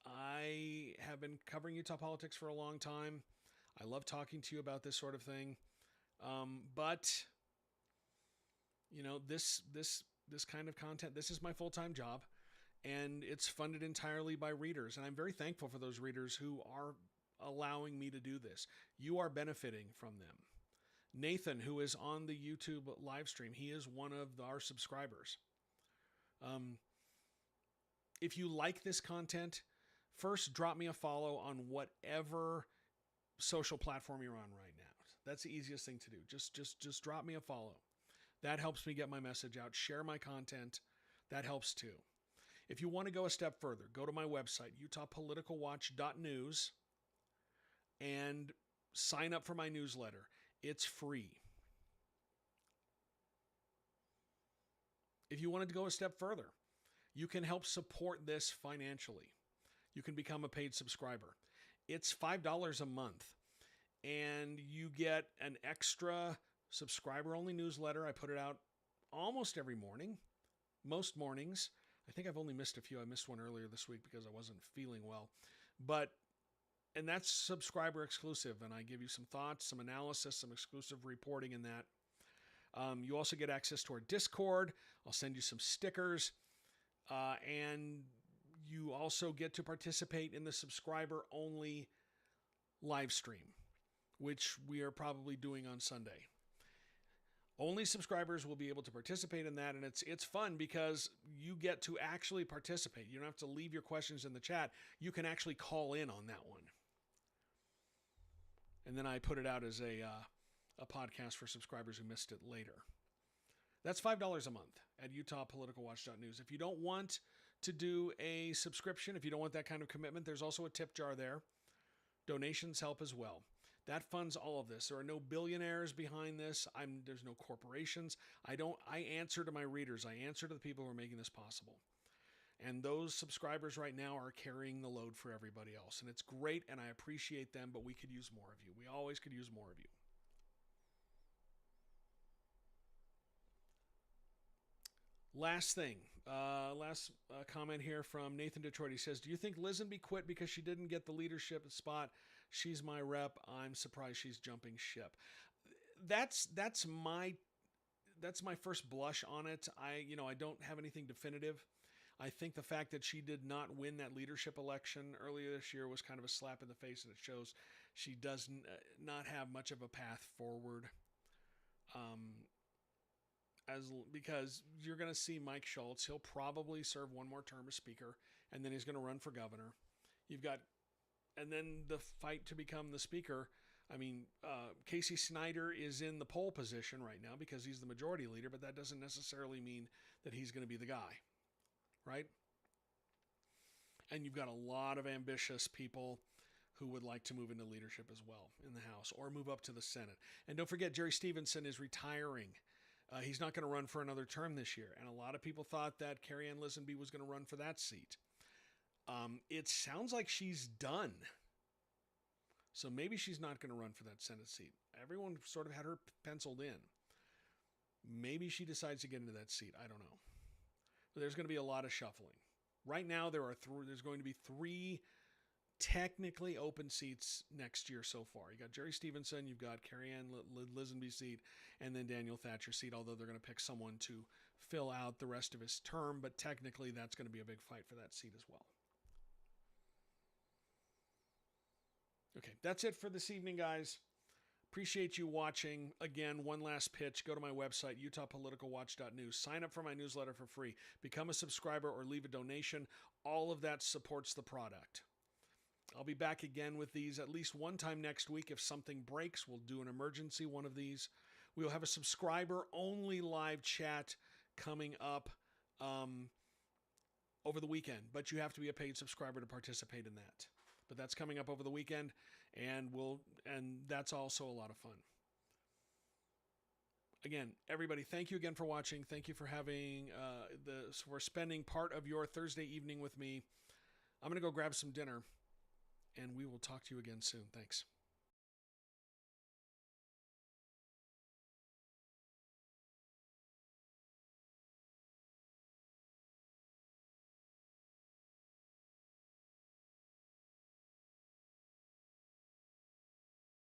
I have been covering Utah politics for a long time. I love talking to you about this sort of thing. But you know, this kind of content, this is my full-time job, and it's funded entirely by readers. And I'm very thankful for those readers who are allowing me to do this. You are benefiting from them. Nathan, who is on the YouTube live stream, he is one of our subscribers. If you like this content, first drop me a follow on whatever social platform you're on right now. That's the easiest thing to do. Just drop me a follow. That helps me get my message out. Share my content. That helps too. If you want to go a step further, go to my website, utahpoliticalwatch.news, and sign up for my newsletter. It's free. If you wanted to go a step further, you can help support this financially. You can become a paid subscriber. It's $5 a month, and you get an extra subscriber-only newsletter. I put it out almost every morning, most mornings. I think I've only missed a few. I missed one earlier this week because I wasn't feeling well. And that's subscriber exclusive, and I give you some thoughts, some analysis, some exclusive reporting in that. You also get access to our Discord. I'll send you some stickers, and you also get to participate in the subscriber-only live stream, which we are probably doing on Sunday. Only subscribers will be able to participate in that, and it's fun because you get to actually participate. You don't have to leave your questions in the chat. You can actually call in on that one. And then I put it out as a podcast for subscribers who missed it later. That's $5 a month at utahpoliticalwatch.news. If you don't want to do a subscription, if you don't want that kind of commitment, there's also a tip jar there. Donations help as well. That funds all of this. There are no billionaires behind this. There's no corporations. I answer to my readers. I answer to the people who are making this possible. And those subscribers right now are carrying the load for everybody else. And it's great, and I appreciate them, but we could use more of you. We always could use more of you. Last thing, comment here from Nathan Detroit. He says, do you think Lisenby quit because she didn't get the leadership spot? She's my rep. I'm surprised she's jumping ship. That's my first blush on it. I don't have anything definitive. I think the fact that she did not win that leadership election earlier this year was kind of a slap in the face, and it shows she does not have much of a path forward. Because you're going to see Mike Schultz. He'll probably serve one more term as speaker, and then he's going to run for governor. And then the fight to become the speaker. I mean, Casey Snyder is in the pole position right now because he's the majority leader, but that doesn't necessarily mean that he's going to be the guy, right? And you've got a lot of ambitious people who would like to move into leadership as well in the House or move up to the Senate. And don't forget, Jerry Stevenson is retiring. He's not going to run for another term this year. And a lot of people thought that Carrie Ann Lisenby was going to run for that seat. It sounds like she's done. So maybe she's not going to run for that Senate seat. Everyone sort of had her penciled in. Maybe she decides to get into that seat. I don't know. But there's going to be a lot of shuffling. Right now, there's going to be 3 technically open seats next year so far. You got Jerry Stevenson, you've got Carrie Ann Lisenby's seat, and then Daniel Thatcher's seat, although they're going to pick someone to fill out the rest of his term, but technically that's going to be a big fight for that seat as well. Okay, that's it for this evening, guys. Appreciate you watching. Again, one last pitch. Go to my website, utahpoliticalwatch.news. Sign up for my newsletter for free. Become a subscriber or leave a donation. All of that supports the product. I'll be back again with these at least one time next week. If something breaks, we'll do an emergency one of these. We'll have a subscriber-only live chat coming up over the weekend, but you have to be a paid subscriber to participate in that. But that's coming up over the weekend, and that's also a lot of fun. Again, everybody, thank you again for watching. Thank you for having for spending part of your Thursday evening with me. I'm going to go grab some dinner, and we will talk to you again soon. Thanks.